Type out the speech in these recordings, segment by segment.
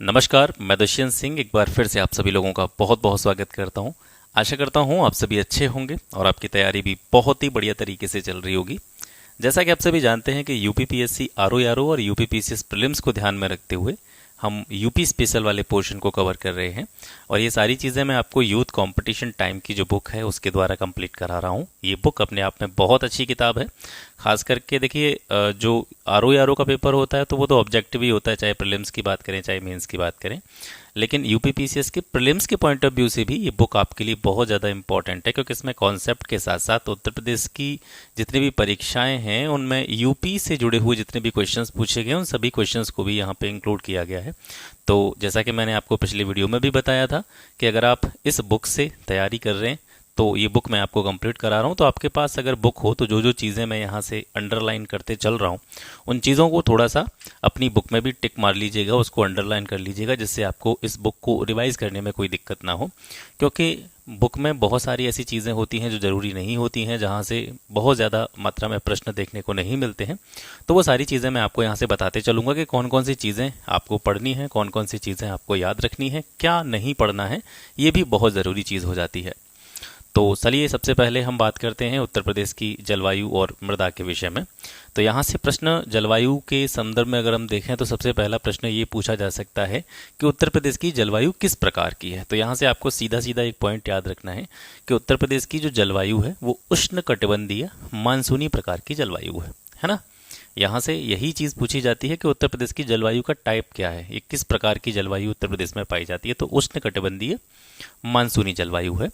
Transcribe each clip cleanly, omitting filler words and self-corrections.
नमस्कार, मैं दुष्यंत सिंह एक बार फिर से आप सभी लोगों का बहुत बहुत स्वागत करता हूं। आशा करता हूं आप सभी अच्छे होंगे और आपकी तैयारी भी बहुत ही बढ़िया तरीके से चल रही होगी। जैसा कि आप सभी जानते हैं कि यूपीपीएससी आरओ और यूपीपीसीएस प्रीलिम्स को ध्यान में रखते हुए हम यूपी स्पेशल वाले पोर्शन को कवर कर रहे हैं और ये सारी चीज़ें मैं आपको यूथ कंपटीशन टाइम की जो बुक है उसके द्वारा कंप्लीट करा रहा हूँ। ये बुक अपने आप में बहुत अच्छी किताब है। खास करके देखिए, जो आरओ का पेपर होता है तो वो तो ऑब्जेक्टिव ही होता है, चाहे प्रीलिम्स की बात करें चाहे मेंस की बात करें। लेकिन यूपीपीसीएस के प्रीलिम्स के पॉइंट ऑफ व्यू से भी ये बुक आपके लिए बहुत ज़्यादा इंपॉर्टेंट है, क्योंकि इसमें कॉन्सेप्ट के साथ साथ उत्तर प्रदेश की जितनी भी परीक्षाएं हैं उनमें यूपी से जुड़े हुए जितने भी क्वेश्चंस पूछे गए उन सभी क्वेश्चंस को भी यहाँ पे इंक्लूड किया गया है। तो जैसा कि मैंने आपको पिछले वीडियो में भी बताया था कि अगर आप इस बुक से तैयारी कर रहे हैं तो ये बुक मैं आपको कंप्लीट करा रहा हूँ। तो आपके पास अगर बुक हो तो जो जो चीज़ें मैं यहाँ से अंडरलाइन करते चल रहा हूँ उन चीज़ों को थोड़ा सा अपनी बुक में भी टिक मार लीजिएगा, उसको अंडरलाइन कर लीजिएगा, जिससे आपको इस बुक को रिवाइज करने में कोई दिक्कत ना हो। क्योंकि बुक में बहुत सारी ऐसी चीज़ें होती हैं जो ज़रूरी नहीं होती हैं, जहाँ से बहुत ज़्यादा मात्रा में प्रश्न देखने को नहीं मिलते हैं। तो वो सारी चीज़ें मैं आपको यहाँ से बताते चलूँगा कि कौन कौन सी चीज़ें आपको पढ़नी है, कौन कौन सी चीज़ें आपको याद रखनी है, क्या नहीं पढ़ना है, ये भी बहुत ज़रूरी चीज़ हो जाती है। तो चलिए सबसे पहले हम बात करते हैं उत्तर प्रदेश की जलवायु और मृदा के विषय में। तो यहाँ से प्रश्न जलवायु के संदर्भ में अगर हम देखें तो सबसे पहला प्रश्न ये पूछा जा सकता है कि उत्तर प्रदेश की जलवायु किस प्रकार की है। तो यहाँ से आपको सीधा सीधा एक पॉइंट याद रखना है कि उत्तर प्रदेश की जो जलवायु है वो उष्ण कटिबंधीय मानसूनी प्रकार की जलवायु है ना। यहाँ से यही चीज़ पूछी जाती है कि उत्तर प्रदेश की जलवायु का टाइप क्या है, ये किस प्रकार की जलवायु उत्तर प्रदेश में पाई जाती है। तो उष्ण कटिबंधीय मानसूनी जलवायु है।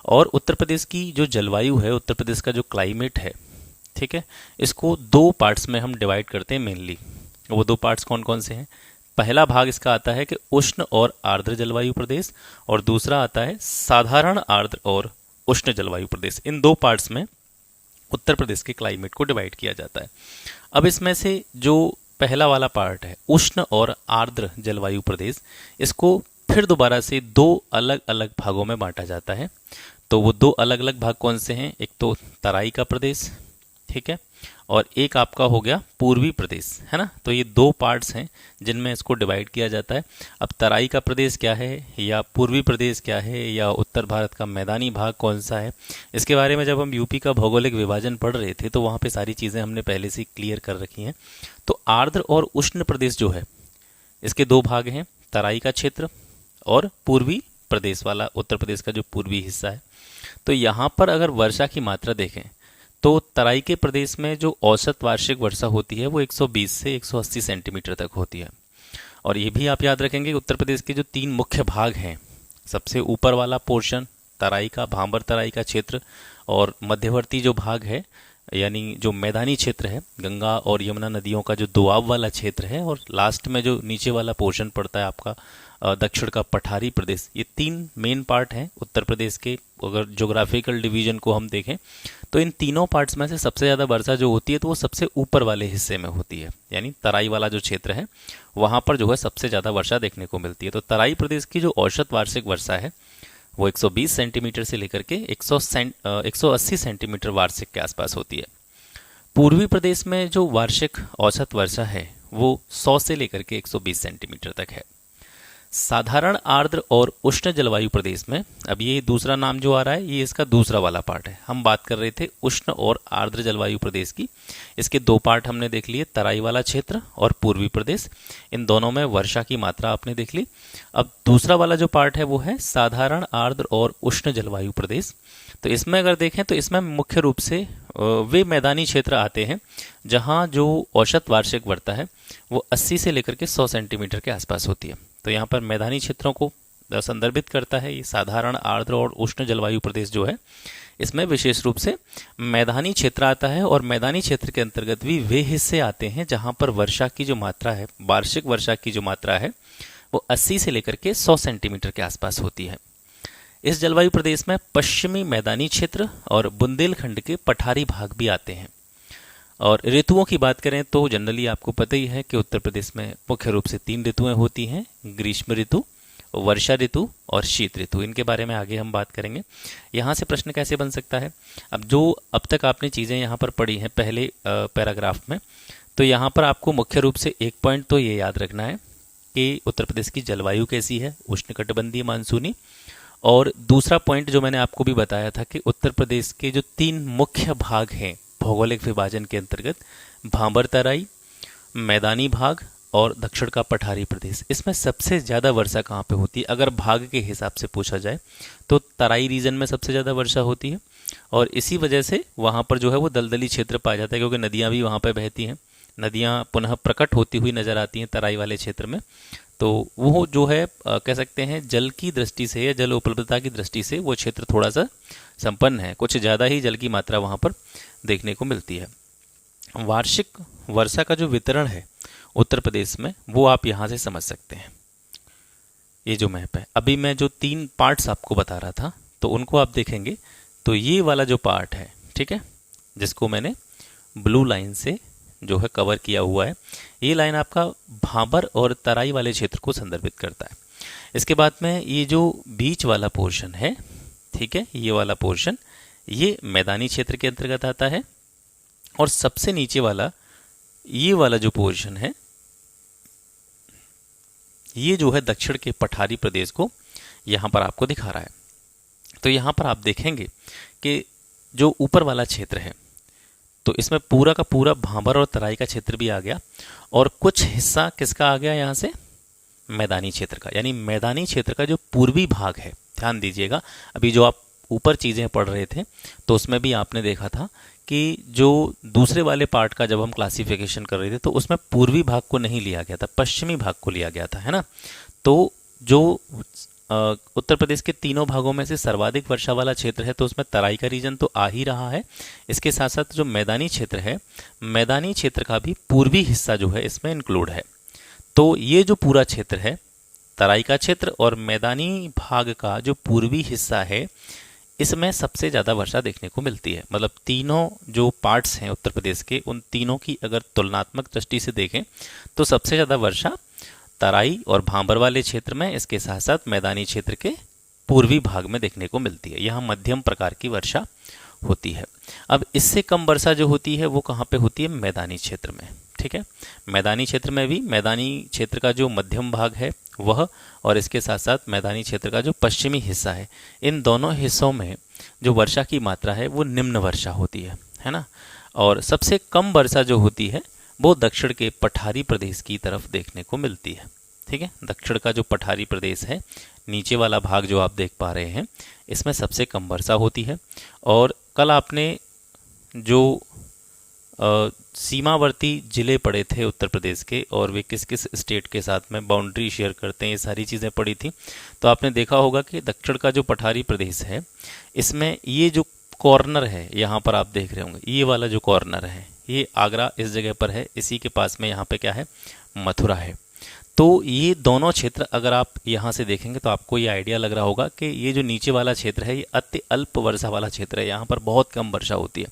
और उत्तर प्रदेश की जो जलवायु है, उत्तर प्रदेश का जो क्लाइमेट है, ठीक है, इसको दो पार्ट्स में हम डिवाइड करते हैं मेनली। वो दो पार्ट्स कौन कौन से हैं? पहला भाग इसका आता है कि उष्ण और आर्द्र जलवायु प्रदेश, और दूसरा आता है साधारण आर्द्र और उष्ण जलवायु प्रदेश। इन दो पार्ट्स में उत्तर प्रदेश के क्लाइमेट को डिवाइड किया जाता है। अब इसमें से जो पहला वाला पार्ट है उष्ण और आर्द्र जलवायु प्रदेश, इसको फिर दोबारा से दो अलग अलग भागों में बांटा जाता है। तो वो दो अलग अलग भाग कौन से हैं? एक तो तराई का प्रदेश, ठीक है, और एक आपका हो गया पूर्वी प्रदेश, है ना। तो ये दो पार्ट्स हैं जिनमें इसको डिवाइड किया जाता है। अब तराई का प्रदेश क्या है या पूर्वी प्रदेश क्या है या उत्तर भारत का मैदानी भाग कौन सा है, इसके बारे में जब हम यूपी का भौगोलिक विभाजन पढ़ रहे थे तो वहाँ पे सारी चीज़ें हमने पहले से क्लियर कर रखी हैं। तो आर्द्र और उष्ण प्रदेश जो है इसके दो भाग हैं, तराई का क्षेत्र और पूर्वी प्रदेश वाला उत्तर प्रदेश का जो पूर्वी हिस्सा है। तो यहाँ पर अगर वर्षा की मात्रा देखें तो तराई के प्रदेश में जो औसत वार्षिक वर्षा होती है वो 120 से 180 सेंटीमीटर तक होती है। और ये भी आप याद रखेंगे उत्तर प्रदेश के जो तीन मुख्य भाग हैं, सबसे ऊपर वाला पोर्शन तराई का, भांबर तराई का क्षेत्र, और मध्यवर्ती जो भाग है यानी जो मैदानी क्षेत्र है, गंगा और यमुना नदियों का जो दोआब वाला क्षेत्र है, और लास्ट में जो नीचे वाला पोर्शन पड़ता है आपका दक्षिण का पठारी प्रदेश। ये तीन मेन पार्ट हैं उत्तर प्रदेश के। अगर ज्योग्राफिकल डिवीजन को हम देखें तो इन तीनों पार्ट्स में से सबसे ज़्यादा वर्षा जो होती है तो वो सबसे ऊपर वाले हिस्से में होती है, यानी तराई वाला जो क्षेत्र है वहाँ पर जो है सबसे ज़्यादा वर्षा देखने को मिलती है। तो तराई प्रदेश की जो औसत वार्षिक वर्षा है वो 120 सेंटीमीटर से लेकर के 180 सेंटीमीटर वार्षिक के आसपास होती है। पूर्वी प्रदेश में जो वार्षिक औसत वर्षा है वो 100 से लेकर के 120 सेंटीमीटर तक है। साधारण आर्द्र और उष्ण जलवायु प्रदेश में, अब ये दूसरा नाम जो आ रहा है ये इसका दूसरा वाला पार्ट है। हम बात कर रहे थे उष्ण और आर्द्र जलवायु प्रदेश की। इसके दो पार्ट हमने देख लिए, तराई वाला क्षेत्र और पूर्वी प्रदेश। इन दोनों में वर्षा की मात्रा आपने देख ली। अब दूसरा वाला जो पार्ट है वो है साधारण आर्द्र और उष्ण जलवायु प्रदेश। तो इसमें अगर देखें तो इसमें मुख्य रूप से वे मैदानी क्षेत्र आते हैं जहाँ जो औसत वार्षिक वर्षा है वो 80 से लेकर के 100 सेंटीमीटर के आसपास होती है। तो यहाँ पर मैदानी क्षेत्रों को संदर्भित करता है ये साधारण आर्द्र और उष्ण जलवायु प्रदेश जो है। इसमें विशेष रूप से मैदानी क्षेत्र आता है, और मैदानी क्षेत्र के अंतर्गत भी वे हिस्से आते हैं जहाँ पर वर्षा की जो मात्रा है, वार्षिक वर्षा की जो मात्रा है वो 80 से लेकर के 100 सेंटीमीटर के आसपास होती है। इस जलवायु प्रदेश में पश्चिमी मैदानी क्षेत्र और बुंदेलखंड के पठारी भाग भी आते हैं। और ऋतुओं की बात करें तो जनरली आपको पता ही है कि उत्तर प्रदेश में मुख्य रूप से तीन ऋतुएं होती हैं, ग्रीष्म ऋतु, वर्षा ऋतु और शीत ऋतु। इनके बारे में आगे हम बात करेंगे। यहाँ से प्रश्न कैसे बन सकता है? अब जो अब तक आपने चीज़ें यहाँ पर पढ़ी हैं पहले पैराग्राफ में, तो यहाँ पर आपको मुख्य रूप से एक पॉइंट तो ये याद रखना है कि उत्तर प्रदेश की जलवायु कैसी है, उष्णकटिबंधीय मानसूनी। और दूसरा पॉइंट जो मैंने आपको भी बताया था कि उत्तर प्रदेश के जो 3 मुख्य भाग हैं भौगोलिक विभाजन के अंतर्गत, भाबर तराई, मैदानी भाग और दक्षिण का पठारी प्रदेश, इसमें सबसे ज़्यादा वर्षा कहाँ पे होती है? अगर भाग के हिसाब से पूछा जाए तो तराई रीजन में सबसे ज़्यादा वर्षा होती है, और इसी वजह से वहाँ पर जो है वो दलदली क्षेत्र पाया जाता है, क्योंकि नदियाँ भी वहाँ पर बहती हैं, नदियाँ पुनः प्रकट होती हुई नजर आती हैं तराई वाले क्षेत्र में। तो वो जो है कह सकते हैं जल की दृष्टि से या जल उपलब्धता की दृष्टि से वो क्षेत्र थोड़ा सा संपन्न है, कुछ ज़्यादा ही जल की मात्रा वहाँ पर देखने को मिलती है। वार्षिक वर्षा का जो वितरण है उत्तर प्रदेश में वो आप यहाँ से समझ सकते हैं। ये जो मैप है, अभी मैं जो 3 पार्ट्स आपको बता रहा था तो उनको आप देखेंगे तो ये वाला जो पार्ट है, ठीक है, जिसको मैंने ब्लू लाइन से जो है कवर किया हुआ है, ये लाइन आपका भाबर और तराई वाले क्षेत्र को संदर्भित करता है। इसके बाद में ये जो बीच वाला पोर्शन है, ठीक है, ये वाला पोर्शन ये मैदानी क्षेत्र के अंतर्गत आता है, और सबसे नीचे वाला ये वाला जो पोर्शन है ये जो है दक्षिण के पठारी प्रदेश को यहाँ पर आपको दिखा रहा है। तो यहाँ पर आप देखेंगे कि जो ऊपर वाला क्षेत्र है तो इसमें पूरा का पूरा भाबर और तराई का क्षेत्र भी आ गया, और कुछ हिस्सा किसका आ गया यहाँ से? मैदानी क्षेत्र का। यानी मैदानी क्षेत्र का जो पूर्वी भाग है, ध्यान दीजिएगा, अभी जो आप ऊपर चीज़ें पढ़ रहे थे तो उसमें भी आपने देखा था कि जो दूसरे वाले पार्ट का जब हम क्लासिफिकेशन कर रहे थे तो उसमें पूर्वी भाग को नहीं लिया गया था, पश्चिमी भाग को लिया गया था, है ना। तो जो उत्तर प्रदेश के तीनों भागों में से सर्वाधिक वर्षा वाला क्षेत्र है तो उसमें तराई का रीजन तो आ ही रहा है। इसके साथ साथ जो मैदानी क्षेत्र है, मैदानी क्षेत्र का भी पूर्वी हिस्सा जो है इसमें इंक्लूड है। तो ये जो पूरा क्षेत्र है, तराई का क्षेत्र और मैदानी भाग का जो पूर्वी हिस्सा है, इसमें सबसे ज़्यादा वर्षा देखने को मिलती है। मतलब तीनों जो पार्ट्स हैं उत्तर प्रदेश के, उन तीनों की अगर तुलनात्मक दृष्टि से देखें तो सबसे ज़्यादा वर्षा तराई और भाबर वाले क्षेत्र में, इसके साथ साथ मैदानी क्षेत्र के पूर्वी भाग में देखने को मिलती है। यहाँ मध्यम प्रकार की वर्षा होती है। अब इससे कम वर्षा जो होती है वो कहाँ पे होती है? मैदानी क्षेत्र में, ठीक है। मैदानी क्षेत्र में भी मैदानी क्षेत्र का जो मध्यम भाग है वह, और इसके साथ साथ मैदानी क्षेत्र का जो पश्चिमी हिस्सा है, इन दोनों हिस्सों में जो वर्षा की मात्रा है वो निम्न वर्षा होती है ना। और सबसे कम वर्षा जो होती है वो दक्षिण के पठारी प्रदेश की तरफ देखने को मिलती है, ठीक है। दक्षिण का जो पठारी प्रदेश है, नीचे वाला भाग जो आप देख पा रहे हैं, इसमें सबसे कम वर्षा होती है। और कल आपने जो सीमावर्ती जिले पढ़े थे उत्तर प्रदेश के, और वे किस किस स्टेट के साथ में बाउंड्री शेयर करते हैं, ये सारी चीज़ें पढ़ी थी। तो आपने देखा होगा कि दक्षिण का जो पठारी प्रदेश है, इसमें ये जो कॉर्नर है यहाँ पर आप देख रहे होंगे, ये वाला जो कॉर्नर है, ये आगरा इस जगह पर है, इसी के पास में यहाँ पे क्या है? मथुरा है। तो ये दोनों क्षेत्र अगर आप यहाँ से देखेंगे तो आपको ये आइडिया लग रहा होगा कि ये जो नीचे वाला क्षेत्र है ये अति अल्प वर्षा वाला क्षेत्र है, यहाँ पर बहुत कम वर्षा होती है।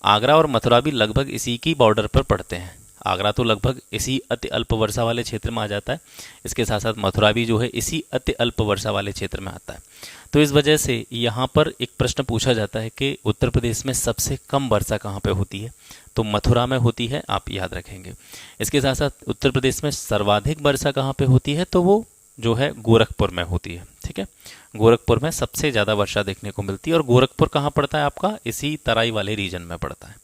आगरा और मथुरा भी लगभग इसी की बॉर्डर पर पड़ते हैं। आगरा तो लगभग इसी अति अल्प वर्षा वाले क्षेत्र में आ जाता है, इसके साथ साथ मथुरा भी जो है इसी अति अल्प वर्षा वाले क्षेत्र में आता है। तो इस वजह से यहाँ पर एक प्रश्न पूछा जाता है कि उत्तर प्रदेश में सबसे कम वर्षा कहाँ पे होती है? तो मथुरा में होती है, आप याद रखेंगे। इसके साथ साथ उत्तर प्रदेश में सर्वाधिक वर्षा कहाँ पे होती है? तो वो जो है गोरखपुर में होती है, ठीक है। गोरखपुर में सबसे ज़्यादा वर्षा देखने को मिलती है। और गोरखपुर कहाँ पड़ता है आपका? इसी तराई वाले रीजन में पड़ता है।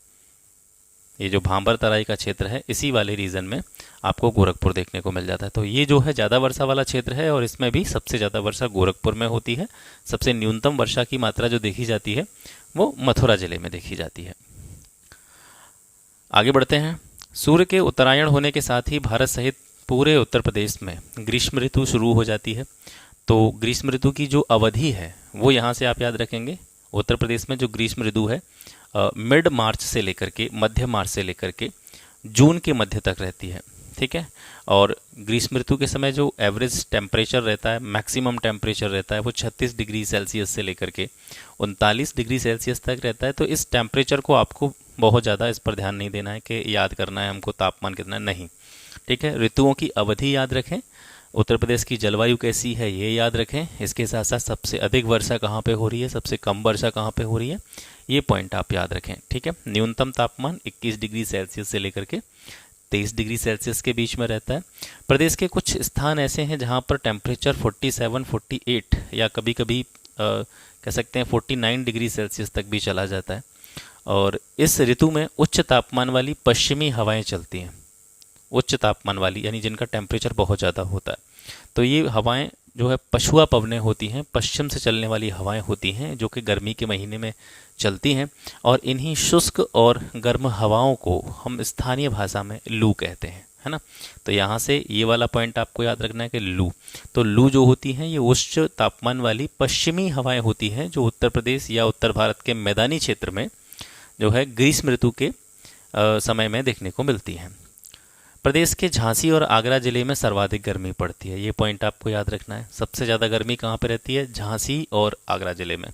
ये जो भाबर तराई का क्षेत्र है, इसी वाले रीजन में आपको गोरखपुर देखने को मिल जाता है। तो ये जो है ज़्यादा वर्षा वाला क्षेत्र है, और इसमें भी सबसे ज़्यादा वर्षा गोरखपुर में होती है। सबसे न्यूनतम वर्षा की मात्रा जो देखी जाती है वो मथुरा जिले में देखी जाती है। आगे बढ़ते हैं। सूर्य के उत्तरायण होने के साथ ही भारत सहित पूरे उत्तर प्रदेश में ग्रीष्म ऋतु शुरू हो जाती है। तो ग्रीष्म ऋतु की जो अवधि है वो यहाँ से आप याद रखेंगे। उत्तर प्रदेश में जो ग्रीष्म ऋतु है मिड मार्च से लेकर के, मध्य मार्च से लेकर के जून के मध्य तक रहती है, ठीक है। और ग्रीष्म ऋतु के समय जो एवरेज टेम्परेचर रहता है, मैक्सिमम टेम्परेचर रहता है, वो 36 डिग्री सेल्सियस से लेकर के 39 डिग्री सेल्सियस तक रहता है। तो इस टेम्परेचर को आपको बहुत ज़्यादा इस पर ध्यान नहीं देना है कि याद करना है हमको तापमान कितना, नहीं, ठीक है। ऋतुओं की अवधि याद रखें, उत्तर प्रदेश की जलवायु कैसी है ये याद रखें। इसके साथ साथ सबसे अधिक वर्षा कहाँ पे हो रही है, सबसे कम वर्षा कहाँ पे हो रही है, ये पॉइंट आप याद रखें, ठीक है। न्यूनतम तापमान 21 डिग्री सेल्सियस से लेकर के 23 डिग्री सेल्सियस के बीच में रहता है। प्रदेश के कुछ स्थान ऐसे हैं जहाँ पर टेम्परेचर 47, 48 या कभी कभी कह सकते हैं 49 डिग्री सेल्सियस तक भी चला जाता है। और इस ऋतु में उच्च तापमान वाली पश्चिमी हवाएं चलती हैं, उच्च तापमान वाली यानी जिनका टेम्परेचर बहुत ज़्यादा होता है। तो ये हवाएं जो है पछुआ पवनें होती हैं, पश्चिम से चलने वाली हवाएं होती हैं जो कि गर्मी के महीने में चलती हैं। और इन्हीं शुष्क और गर्म हवाओं को हम स्थानीय भाषा में लू कहते हैं, है ना। तो यहाँ से ये वाला पॉइंट आपको याद रखना है कि लू, तो लू जो होती हैं ये उच्च तापमान वाली पश्चिमी हवाएं होती हैं जो उत्तर प्रदेश या उत्तर भारत के मैदानी क्षेत्र में जो है ग्रीष्म ऋतु के समय में देखने को मिलती हैं। प्रदेश के झांसी और आगरा जिले में सर्वाधिक गर्मी पड़ती है, ये पॉइंट आपको याद रखना है। सबसे ज़्यादा गर्मी कहाँ पे रहती है? झांसी और आगरा जिले में।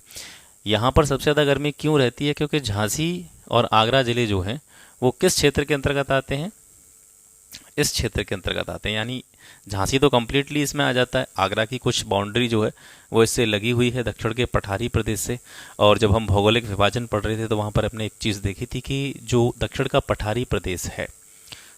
यहाँ पर सबसे ज़्यादा गर्मी क्यों रहती है? क्योंकि झांसी और आगरा जिले जो हैं वो किस क्षेत्र के अंतर्गत आते हैं? इस क्षेत्र के अंतर्गत आते हैं, यानी झांसी तो कम्प्लीटली इसमें आ जाता है, आगरा की कुछ बाउंड्री जो है वो इससे लगी हुई है दक्षिण के पठारी प्रदेश से। और जब हम भौगोलिक विभाजन पढ़ रहे थे तो वहाँ पर अपने एक चीज़ देखी थी कि जो दक्षिण का पठारी प्रदेश है,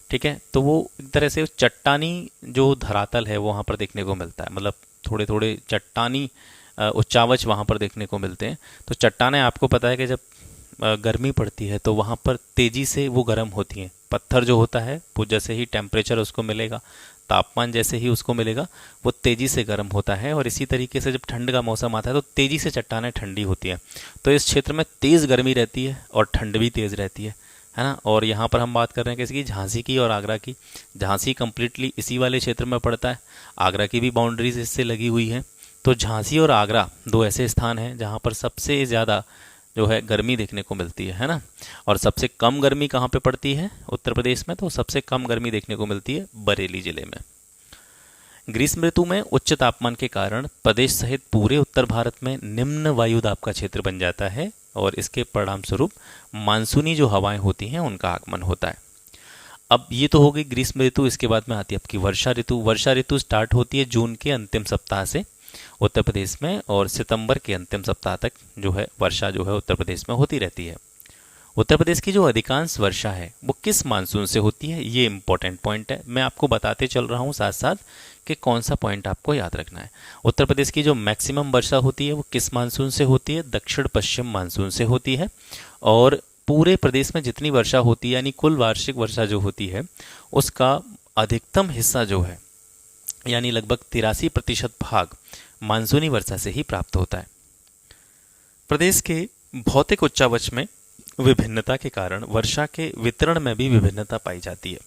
ठीक है, तो वो एक तरह से चट्टानी जो धरातल है वो वहाँ पर देखने को मिलता है, मतलब थोड़े थोड़े चट्टानी उच्चावच वहाँ पर देखने को मिलते हैं। तो चट्टानें आपको पता है कि जब गर्मी पड़ती है तो वहाँ पर तेज़ी से वो गर्म होती हैं। पत्थर जो होता है वो जैसे ही टेम्परेचर उसको मिलेगा, तापमान जैसे ही उसको मिलेगा, वो तेज़ी से गर्म होता है। और इसी तरीके से जब ठंड का मौसम आता है तो तेज़ी से चट्टानें ठंडी होती हैं। तो इस क्षेत्र में तेज़ गर्मी रहती है और ठंड भी तेज़ रहती है ना। और यहाँ पर हम बात कर रहे हैं किसी की, झांसी की और आगरा की। झांसी कम्प्लीटली इसी वाले क्षेत्र में पड़ता है, आगरा की भी बाउंड्रीज इससे लगी हुई हैं। तो झांसी और आगरा दो ऐसे स्थान हैं जहाँ पर सबसे ज़्यादा जो है गर्मी देखने को मिलती है ना। और सबसे कम गर्मी कहाँ पे पड़ती है उत्तर प्रदेश में? तो सबसे कम गर्मी देखने को मिलती है बरेली जिले में। ग्रीष्म ऋतु में उच्च तापमान के कारण प्रदेश सहित पूरे उत्तर भारत में निम्न वायु दाब का क्षेत्र बन जाता है और इसके परिणाम स्वरूप मानसूनी जो हवाएं होती हैं उनका आगमन होता है। अब ये तो हो गई ग्रीष्म ऋतु, इसके बाद में आती है आपकी वर्षा ऋतु। वर्षा ऋतु स्टार्ट होती है जून के अंतिम सप्ताह से उत्तर प्रदेश में, और सितंबर के अंतिम सप्ताह तक जो है वर्षा जो है उत्तर प्रदेश में होती रहती है। उत्तर प्रदेश की जो अधिकांश वर्षा है वो किस मानसून से होती है, ये इंपॉर्टेंट पॉइंट है। मैं आपको बताते चल रहा हूँ साथ साथ कि कौन सा पॉइंट आपको याद रखना है। उत्तर प्रदेश की जो मैक्सिमम वर्षा होती है वो किस मानसून से होती है? दक्षिण पश्चिम मानसून से होती है। और पूरे प्रदेश में जितनी वर्षा होती है यानी कुल वार्षिक वर्षा जो होती है उसका अधिकतम हिस्सा जो है यानी लगभग 83% भाग मानसूनी वर्षा से ही प्राप्त होता है। प्रदेश के भौतिक उच्चावच में विभिन्नता के कारण वर्षा के वितरण में भी विभिन्नता पाई जाती है।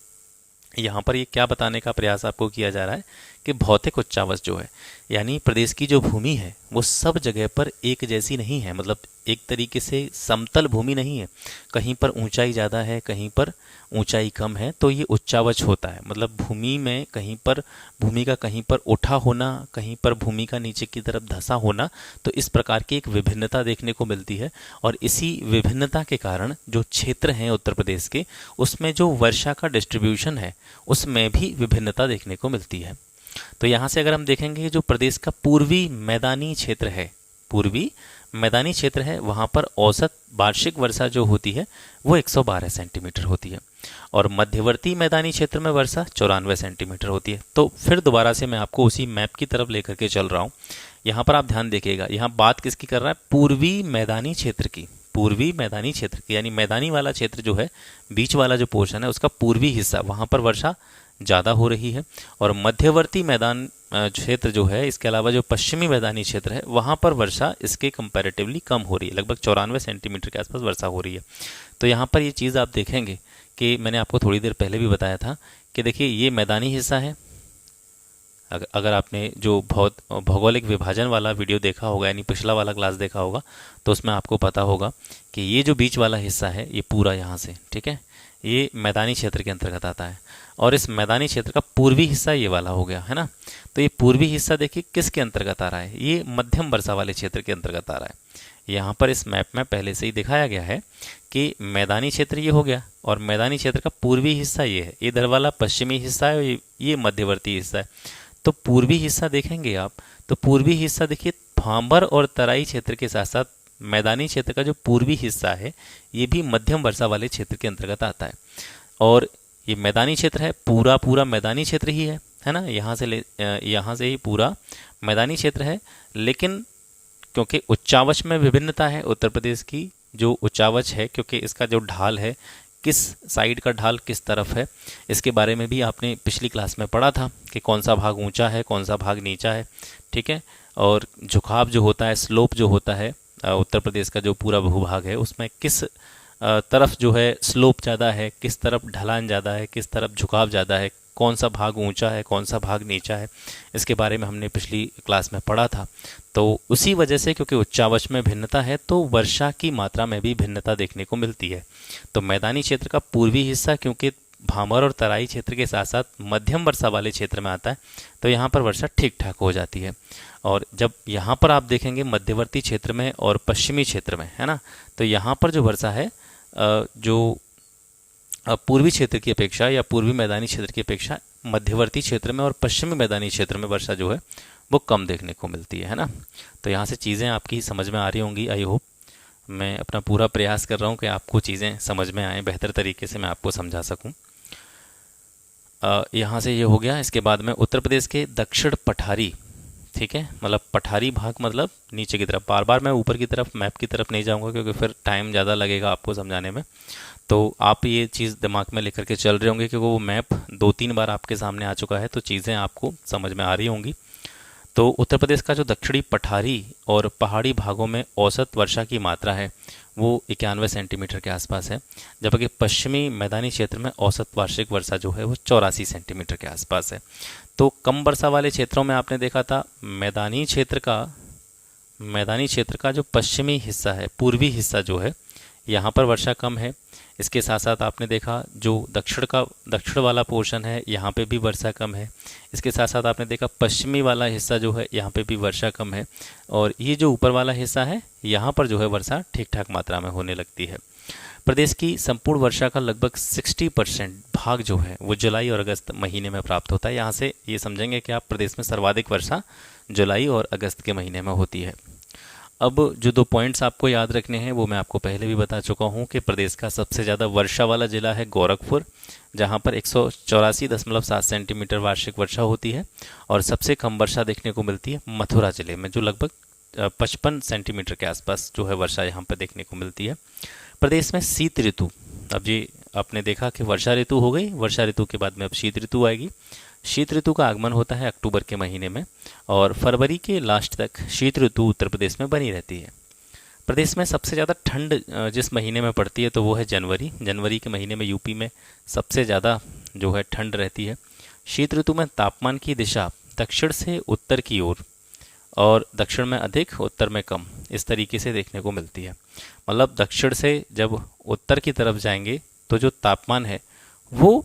यहाँ पर ये क्या बताने का प्रयास आपको किया जा रहा है कि भौतिक उच्चावच जो है यानी प्रदेश की जो भूमि है वो सब जगह पर एक जैसी नहीं है, मतलब एक तरीके से समतल भूमि नहीं है। कहीं पर ऊंचाई ज़्यादा है, कहीं पर ऊंचाई कम है, तो ये उच्चावच होता है। मतलब भूमि में कहीं पर भूमि का कहीं पर उठा होना, कहीं पर भूमि का नीचे की तरफ धंसा होना, तो इस प्रकार की एक विभिन्नता देखने को मिलती है। और इसी विभिन्नता के कारण जो क्षेत्र हैं उत्तर प्रदेश के उसमें जो वर्षा का डिस्ट्रीब्यूशन है उसमें भी विभिन्नता देखने को मिलती है। तो यहाँ से अगर हम देखेंगे जो प्रदेश का पूर्वी मैदानी क्षेत्र है, पूर्वी मैदानी क्षेत्र है, वहाँ पर औसत वार्षिक वर्षा जो होती है वो 112 सेंटीमीटर होती है और मध्यवर्ती मैदानी क्षेत्र में वर्षा 94 सेंटीमीटर होती है। तो फिर दोबारा से मैं आपको उसी मैप की तरफ लेकर के चल रहा हूँ। यहाँ पर आप ध्यान देखिएगा, यहाँ बात किसकी कर रहा है? पूर्वी मैदानी क्षेत्र की। पूर्वी मैदानी क्षेत्र की यानी मैदानी वाला क्षेत्र जो है, बीच वाला जो पोर्शन है उसका पूर्वी हिस्सा, वहाँ पर वर्षा ज़्यादा हो रही है। और मध्यवर्ती मैदान क्षेत्र जो है, इसके अलावा जो पश्चिमी मैदानी क्षेत्र है वहाँ पर वर्षा इसके कंपैरेटिवली कम हो रही है, लगभग 94 सेंटीमीटर के आसपास वर्षा हो रही है। तो यहाँ पर ये चीज़ आप देखेंगे कि मैंने आपको थोड़ी देर पहले भी बताया था कि देखिए ये मैदानी हिस्सा है। अगर आपने जो भौगोलिक विभाजन वाला वीडियो देखा होगा यानी पिछला वाला क्लास देखा होगा तो उसमें आपको पता होगा कि ये जो बीच वाला हिस्सा है ये पूरा यहाँ से, ठीक है, ये मैदानी क्षेत्र के अंतर्गत आता है। और इस मैदानी क्षेत्र का पूर्वी हिस्सा ये वाला हो गया, है ना। तो ये पूर्वी हिस्सा देखिए किसके अंतर्गत आ रहा है? ये मध्यम वर्षा वाले क्षेत्र के अंतर्गत आ रहा है। यहाँ पर इस मैप में पहले से ही दिखाया गया है कि मैदानी क्षेत्र ये हो गया और मैदानी क्षेत्र का पूर्वी हिस्सा ये है, इधर वाला पश्चिमी हिस्सा है और ये मध्यवर्ती हिस्सा है। तो पूर्वी हिस्सा देखेंगे आप तो पूर्वी हिस्सा देखिए भांबर और तराई क्षेत्र के साथ साथ मैदानी क्षेत्र का जो पूर्वी हिस्सा है ये भी मध्यम वर्षा वाले क्षेत्र के अंतर्गत आता है। और ये मैदानी क्षेत्र है, पूरा पूरा मैदानी क्षेत्र ही है ना, यहाँ से ही पूरा मैदानी क्षेत्र है। लेकिन क्योंकि उच्चावच में विभिन्नता है उत्तर प्रदेश की, जो उच्चावच है, क्योंकि इसका जो ढाल है, किस साइड का ढाल किस तरफ है, इसके बारे में भी आपने पिछली क्लास में पढ़ा था कि कौन सा भाग ऊंचा है, कौन सा भाग नीचा है, ठीक है। और झुकाव जो होता है, स्लोप जो होता है, उत्तर प्रदेश का जो पूरा भूभाग है उसमें किस तरफ जो है स्लोप ज़्यादा है, किस तरफ ढलान ज़्यादा है, किस तरफ झुकाव ज़्यादा है, कौन सा भाग ऊंचा है, कौन सा भाग नीचा है, इसके बारे में हमने पिछली क्लास में पढ़ा था। तो उसी वजह से, क्योंकि उच्चावच में भिन्नता है, तो वर्षा की मात्रा में भी भिन्नता देखने को मिलती है। तो मैदानी क्षेत्र का पूर्वी हिस्सा क्योंकि भामर और तराई क्षेत्र के साथ साथ मध्यम वर्षा वाले क्षेत्र में आता है, तो यहाँ पर वर्षा ठीक ठाक हो जाती है। और जब यहाँ पर आप देखेंगे मध्यवर्ती क्षेत्र में और पश्चिमी क्षेत्र में, है ना, तो यहाँ पर जो वर्षा है, जो पूर्वी क्षेत्र की अपेक्षा या पूर्वी मैदानी क्षेत्र की अपेक्षा मध्यवर्ती क्षेत्र में और पश्चिमी मैदानी क्षेत्र में वर्षा जो है वो कम देखने को मिलती है ना। तो यहाँ से चीज़ें आपकी समझ में आ रही होंगी। आई होप, मैं अपना पूरा प्रयास कर रहा हूँ कि आपको चीज़ें समझ में आए, बेहतर तरीके से मैं आपको समझा सकूँ। यहाँ से ये हो गया। इसके बाद में उत्तर प्रदेश के दक्षिण पठारी, ठीक है, मतलब पठारी भाग मतलब नीचे की तरफ। बार बार मैं ऊपर की तरफ मैप की तरफ नहीं जाऊंगा क्योंकि फिर टाइम ज़्यादा लगेगा आपको समझाने में। तो आप ये चीज़ दिमाग में लेकर के चल रहे होंगे क्योंकि वो मैप 2-3 बार आपके सामने आ चुका है, तो चीज़ें आपको समझ में आ रही होंगी। तो उत्तर प्रदेश का जो दक्षिणी पठारी और पहाड़ी भागों में औसत वर्षा की मात्रा है वो 91 सेंटीमीटर के आसपास है, जबकि पश्चिमी मैदानी क्षेत्र में औसत वार्षिक वर्षा जो है वो 84 सेंटीमीटर के आसपास है। तो कम वर्षा वाले क्षेत्रों में आपने देखा था मैदानी क्षेत्र का जो पश्चिमी हिस्सा है, पूर्वी हिस्सा जो है, यहाँ पर वर्षा कम है। इसके साथ साथ आपने देखा जो दक्षिण वाला पोर्शन है, यहाँ पे भी वर्षा कम है। इसके साथ साथ आपने देखा पश्चिमी वाला हिस्सा जो है, यहाँ पे भी वर्षा कम है। और ये जो ऊपर वाला हिस्सा है, यहाँ पर जो है वर्षा ठीक ठाक मात्रा में होने लगती है। प्रदेश की संपूर्ण वर्षा का लगभग 60% भाग जो है वो जुलाई और अगस्त महीने में प्राप्त होता है। यहाँ से ये समझेंगे कि आप प्रदेश में सर्वाधिक वर्षा जुलाई और अगस्त के महीने में होती है। अब जो 2 पॉइंट्स आपको याद रखने हैं वो मैं आपको पहले भी बता चुका हूँ कि प्रदेश का सबसे ज़्यादा वर्षा वाला जिला है गोरखपुर, जहाँ पर 184.7 सेंटीमीटर वार्षिक वर्षा होती है। और सबसे कम वर्षा देखने को मिलती है मथुरा जिले में, जो लगभग 55 सेंटीमीटर के आसपास जो है वर्षा यहाँ पर देखने को मिलती है। प्रदेश में शीत ऋतु, अब ये आपने देखा कि वर्षा ऋतु हो गई, वर्षा ऋतु के बाद में अब शीत ऋतु आएगी। शीत ऋतु का आगमन होता है अक्टूबर के महीने में और फरवरी के लास्ट तक शीत ऋतु उत्तर प्रदेश में बनी रहती है। प्रदेश में सबसे ज़्यादा ठंड जिस महीने में पड़ती है तो वो है जनवरी के महीने में यूपी में सबसे ज़्यादा जो है ठंड रहती है। शीत ऋतु में तापमान की दिशा दक्षिण से उत्तर की ओर और दक्षिण में अधिक, उत्तर में कम, इस तरीके से देखने को मिलती है। मतलब दक्षिण से जब उत्तर की तरफ जाएंगे तो जो तापमान है वो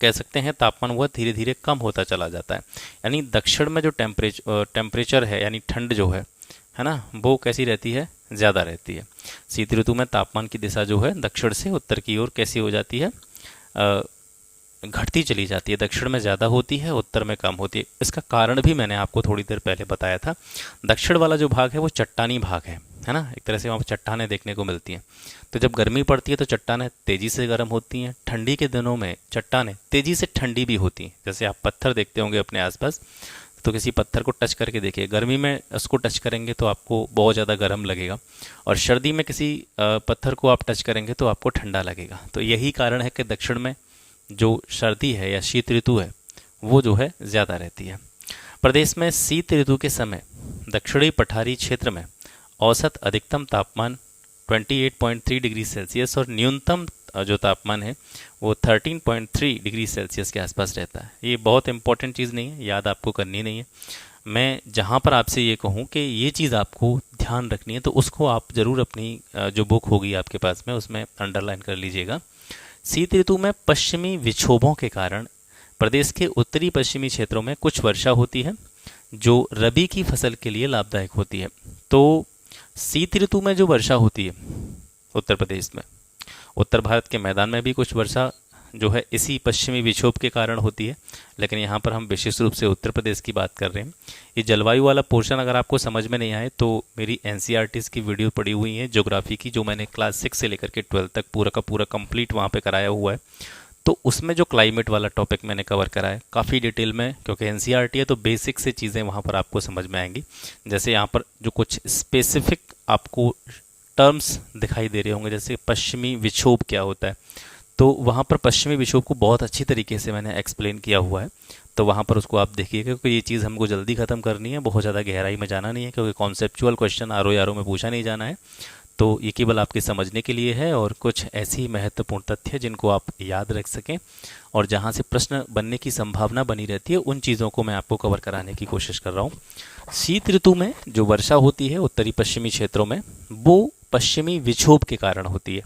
कह सकते हैं तापमान वह धीरे धीरे कम होता चला जाता है। यानी दक्षिण में जो टेम्परेचर है, यानी ठंड जो है ना, वो कैसी रहती है, ज़्यादा रहती है। शीत ऋतु में तापमान की दिशा जो है दक्षिण से उत्तर की ओर कैसी हो जाती है, घटती चली जाती है। दक्षिण में ज़्यादा होती है, उत्तर में कम होती है। इसका कारण भी मैंने आपको थोड़ी देर पहले बताया था। दक्षिण वाला जो भाग है वो चट्टानी भाग है ना, एक तरह से वहाँ पर चट्टानें देखने को मिलती हैं। तो जब गर्मी पड़ती है तो चट्टानें तेज़ी से गर्म होती हैं, ठंडी के दिनों में चट्टानें तेज़ी से ठंडी भी होती हैं। जैसे आप पत्थर देखते होंगे अपने आसपास, तो किसी पत्थर को टच करके देखिए, गर्मी में उसको टच करेंगे तो आपको बहुत ज़्यादा गर्म लगेगा, और सर्दी में किसी पत्थर को आप टच करेंगे तो आपको ठंडा लगेगा। तो यही कारण है कि दक्षिण में जो सर्दी है या शीत ऋतु है वो जो है ज़्यादा रहती है। प्रदेश में शीत ऋतु के समय दक्षिणी पठारी क्षेत्र में औसत अधिकतम तापमान 28.3 डिग्री सेल्सियस और न्यूनतम जो तापमान है वो 13.3 डिग्री सेल्सियस के आसपास रहता है। ये बहुत इंपॉर्टेंट चीज़ नहीं है, याद आपको करनी नहीं है। मैं जहाँ पर आपसे ये कहूँ कि ये चीज़ आपको ध्यान रखनी है तो उसको आप ज़रूर अपनी जो बुक होगी आपके पास में उसमें अंडरलाइन कर लीजिएगा। शीत ऋतु में पश्चिमी विक्षोभों के कारण प्रदेश के उत्तरी पश्चिमी क्षेत्रों में कुछ वर्षा होती है जो रबी की फसल के लिए लाभदायक होती है। तो शीत ऋतु में जो वर्षा होती है उत्तर प्रदेश में, उत्तर भारत के मैदान में भी कुछ वर्षा जो है इसी पश्चिमी विक्षोभ के कारण होती है, लेकिन यहाँ पर हम विशेष रूप से उत्तर प्रदेश की बात कर रहे हैं। ये जलवायु वाला पोर्शन अगर आपको समझ में नहीं आए तो मेरी एनसीईआरटी की वीडियो पड़ी हुई है ज्योग्राफी की, जो मैंने क्लास 6 से लेकर के 12 तक पूरा का पूरा कंप्लीट वहाँ पे कराया हुआ है। तो उसमें जो क्लाइमेट वाला टॉपिक मैंने कवर करा है काफ़ी डिटेल में, क्योंकि एनसीईआरटी है तो बेसिक से चीज़ें वहाँ पर आपको समझ में आएंगी। जैसे यहाँ पर जो कुछ स्पेसिफिक आपको टर्म्स दिखाई दे रहे होंगे, जैसे पश्चिमी विक्षोभ क्या होता है, तो वहाँ पर पश्चिमी विक्षोभ को बहुत अच्छी तरीके से मैंने एक्सप्लेन किया हुआ है। तो वहाँ पर उसको आप देखिएगा, क्योंकि ये चीज़ हमको जल्दी ख़त्म करनी है, बहुत ज़्यादा गहराई में जाना नहीं है, क्योंकि कॉन्सेप्चुअल क्वेश्चन आर ओ में पूछा नहीं जाना है। तो ये केवल आपके समझने के लिए है और कुछ ऐसी महत्वपूर्ण तथ्य जिनको आप याद रख सकें और जहाँ से प्रश्न बनने की संभावना बनी रहती है, उन चीज़ों को मैं आपको कवर कराने की कोशिश कर रहा हूँ। शीत ऋतु में जो वर्षा होती है उत्तरी पश्चिमी क्षेत्रों में, वो पश्चिमी विक्षोभ के कारण होती है।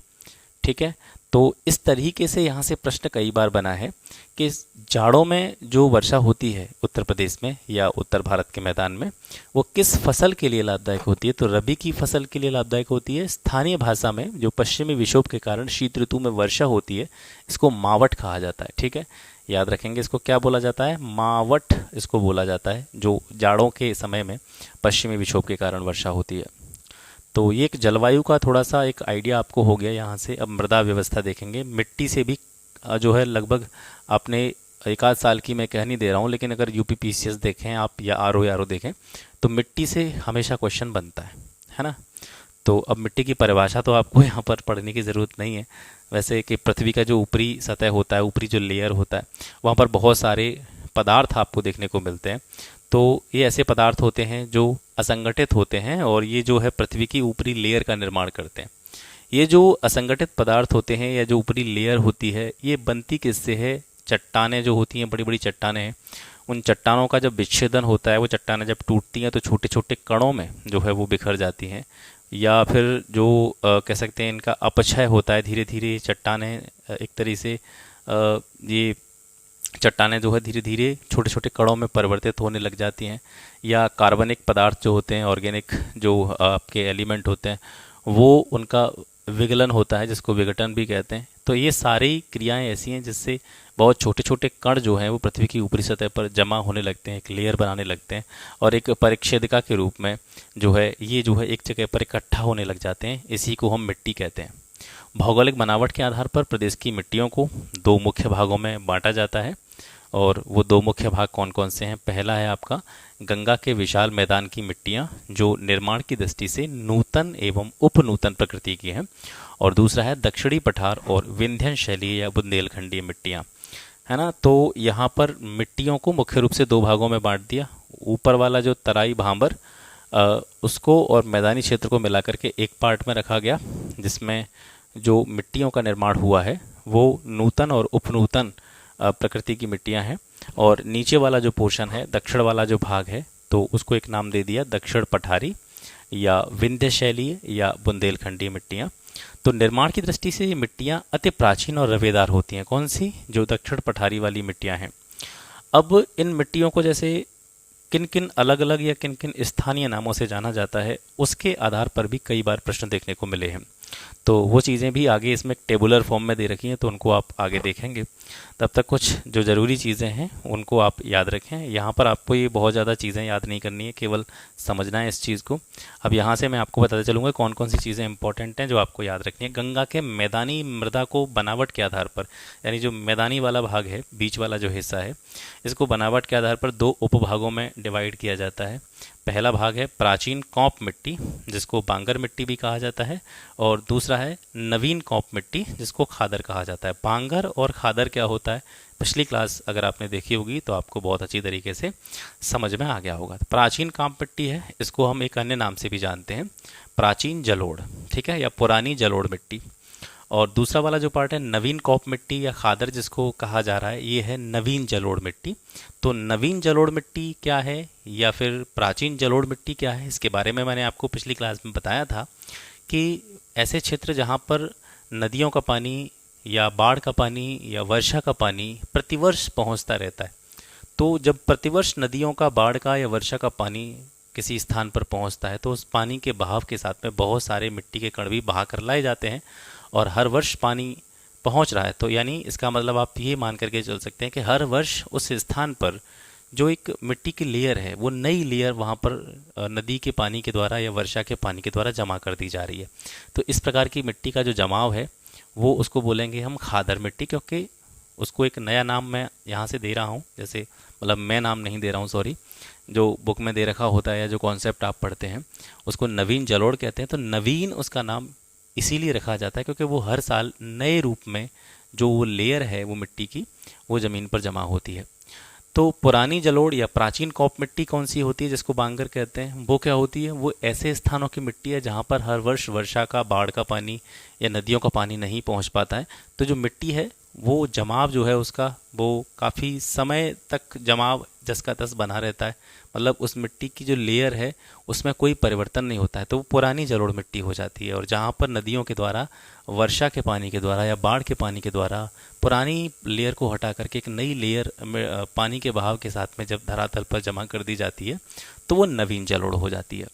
ठीक है, तो इस तरीके से यहाँ से प्रश्न कई बार बना है कि जाड़ों में जो वर्षा होती है उत्तर प्रदेश में या उत्तर भारत के मैदान में, वो किस फसल के लिए लाभदायक होती है, तो रबी की फसल के लिए लाभदायक होती है। स्थानीय भाषा में जो पश्चिमी विक्षोभ के कारण शीत ऋतु में वर्षा होती है, इसको मावट कहा जाता है। ठीक है, याद रखेंगे, इसको क्या बोला जाता है, मावट इसको बोला जाता है, जो जाड़ों के समय में पश्चिमी विक्षोभ के कारण वर्षा होती है। तो ये एक जलवायु का थोड़ा सा एक आइडिया आपको हो गया यहाँ से। अब मृदा व्यवस्था देखेंगे। मिट्टी से भी जो है लगभग आपने एक आध साल की मैं कह नहीं दे रहा हूँ, लेकिन अगर यूपीपीसीएस देखें आप या आरओ देखें तो मिट्टी से हमेशा क्वेश्चन बनता है ना। तो अब मिट्टी की परिभाषा तो आपको यहाँ पर पढ़ने की ज़रूरत नहीं है। वैसे कि पृथ्वी का जो ऊपरी सतह होता है, ऊपरी जो लेयर होता है, वहाँ पर बहुत सारे पदार्थ आपको देखने को मिलते हैं। तो ये ऐसे पदार्थ होते हैं जो असंगठित होते हैं और ये जो है पृथ्वी की ऊपरी लेयर का निर्माण करते हैं। ये जो असंगठित पदार्थ होते हैं या जो ऊपरी लेयर होती है, ये बनती किससे है, चट्टानें जो होती हैं, बड़ी बड़ी चट्टानें हैं, उन चट्टानों का जब विच्छेदन होता है, वो चट्टानें जब टूटती हैं तो छोटे छोटे कणों में जो है वो बिखर जाती हैं, या फिर जो कह सकते हैं इनका अपक्षय होता है। धीरे धीरे चट्टानें एक तरीके से ये चट्टानें जो है धीरे धीरे छोटे छोटे कणों में परिवर्तित होने लग जाती हैं, या कार्बनिक पदार्थ जो होते हैं, ऑर्गेनिक जो आपके एलिमेंट होते हैं, वो उनका विगलन होता है, जिसको विघटन भी कहते हैं। तो ये सारी क्रियाएं ऐसी हैं जिससे बहुत छोटे छोटे कण जो हैं वो पृथ्वी की ऊपरी सतह पर जमा होने लगते हैं, एक लेयर बनाने लगते हैं, और एक परिच्छेदिका के रूप में जो है ये जो है एक जगह पर इकट्ठा होने लग जाते हैं। इसी को हम मिट्टी कहते हैं। भौगोलिक बनावट के आधार पर प्रदेश की मिट्टियों को दो मुख्य भागों में बांटा जाता है, और वो दो मुख्य भाग कौन कौन से हैं। पहला है आपका गंगा के विशाल मैदान की मिट्टियाँ, जो निर्माण की दृष्टि से नूतन एवं उपनूतन प्रकृति की हैं, और दूसरा है दक्षिणी पठार और विंध्यन शैली या बुंदेलखंडीय मिट्टियाँ, है ना। तो यहाँ पर मिट्टियों को मुख्य रूप से दो भागों में बांट दिया। ऊपर वाला जो तराई भांबर उसको और मैदानी क्षेत्र को मिलाकर के एक पार्ट में रखा गया, जिसमें जो मिट्टियों का निर्माण हुआ है वो नूतन और उपनूतन प्रकृति की मिट्टियां हैं, और नीचे वाला जो पोर्शन है, दक्षिण वाला जो भाग है, तो उसको एक नाम दे दिया दक्षिण पठारी या विंध्य शैलीय या बुंदेलखंडीय मिट्टियां। तो निर्माण की दृष्टि से ये मिट्टियां अति प्राचीन और रवेदार होती हैं। कौन सी, जो दक्षिण पठारी वाली मिट्टियां हैं। अब इन मिट्टियों को जैसे किन किन अलग अलग या किन किन स्थानीय नामों से जाना जाता है, उसके आधार पर भी कई बार प्रश्न देखने को मिले हैं। तो वो चीज़ें भी आगे इसमें टेबुलर फॉर्म में दे रखी हैं, तो उनको आप आगे देखेंगे। तब तक कुछ जो ज़रूरी चीज़ें हैं उनको आप याद रखें। यहाँ पर आपको ये बहुत ज़्यादा चीज़ें याद नहीं करनी है, केवल समझना है इस चीज़ को। अब यहाँ से मैं आपको बताते चलूँगा कौन कौन सी चीज़ें इंपॉर्टेंट हैं जो आपको याद रखनी है। गंगा के मैदानी मृदा को बनावट के आधार पर, यानी जो मैदानी वाला भाग है, बीच वाला जो हिस्सा है, इसको बनावट के आधार पर दो उपभागों में डिवाइड किया जाता है। पहला भाग है प्राचीन कौप मिट्टी, जिसको बांगर मिट्टी भी कहा जाता है, और दूसरा है नवीन कौप मिट्टी, जिसको खादर कहा जाता है। बांगर और खादर क्या होता है, पिछली क्लास अगर आपने देखी होगी तो आपको बहुत अच्छी तरीके से समझ में आ गया होगा। प्राचीन कौप मिट्टी है, इसको हम एक अन्य नाम से भी जानते हैं, प्राचीन जलोढ़, ठीक है, या पुरानी जलोढ़ मिट्टी। और दूसरा वाला जो पार्ट है नवीन कौप मिट्टी या खादर, जिसको कहा जा रहा है, ये है नवीन जलोढ़ मिट्टी। तो नवीन जलोढ़ मिट्टी क्या है या फिर प्राचीन जलोढ़ मिट्टी क्या है, इसके बारे में मैंने आपको पिछली क्लास में बताया था कि ऐसे क्षेत्र जहाँ पर नदियों का पानी या बाढ़ का पानी या वर्षा का पानी प्रतिवर्ष पहुँचता रहता है, तो जब प्रतिवर्ष नदियों का, बाढ़ का या वर्षा का पानी किसी स्थान पर पहुँचता है, तो उस पानी के बहाव के साथ में बहुत सारे मिट्टी के कण भी बहा कर लाए जाते हैं, और हर वर्ष पानी पहुंच रहा है, तो यानी इसका मतलब आप ये मान करके चल सकते हैं कि हर वर्ष उस स्थान पर जो एक मिट्टी की लेयर है वो नई लेयर वहाँ पर नदी के पानी के द्वारा या वर्षा के पानी के द्वारा जमा कर दी जा रही है। तो इस प्रकार की मिट्टी का जो जमाव है वो उसको बोलेंगे हम खादर मिट्टी, क्योंकि उसको एक नया नाम मैं यहाँ से दे रहा हूँ, जैसे मतलब मैं नाम नहीं दे रहा हूँ, सॉरी, जो बुक में दे रखा होता है या जो कॉन्सेप्ट आप पढ़ते हैं उसको नवीन जलोढ़ कहते हैं। तो नवीन उसका नाम इसीलिए रखा जाता है क्योंकि वो हर साल नए रूप में जो वो लेयर है वो मिट्टी की वो ज़मीन पर जमा होती है। तो पुरानी जलोढ़ या प्राचीन कॉप मिट्टी कौन सी होती है जिसको बांगर कहते हैं, वो क्या होती है? वो ऐसे स्थानों की मिट्टी है जहाँ पर हर वर्ष वर्षा का, बाढ़ का पानी या नदियों का पानी नहीं पहुँच पाता है। तो जो मिट्टी है वो जमाव जो है उसका वो काफ़ी समय तक जमाव जस का तस बना रहता है, मतलब उस मिट्टी की जो लेयर है उसमें कोई परिवर्तन नहीं होता है, तो वो पुरानी जलोढ़ मिट्टी हो जाती है। और जहाँ पर नदियों के द्वारा, वर्षा के पानी के द्वारा या बाढ़ के पानी के द्वारा पुरानी लेयर को हटा करके एक नई लेयर पानी के बहाव के साथ में जब धरातल पर जमा कर दी जाती है तो वो नवीन जलोढ़ हो जाती है।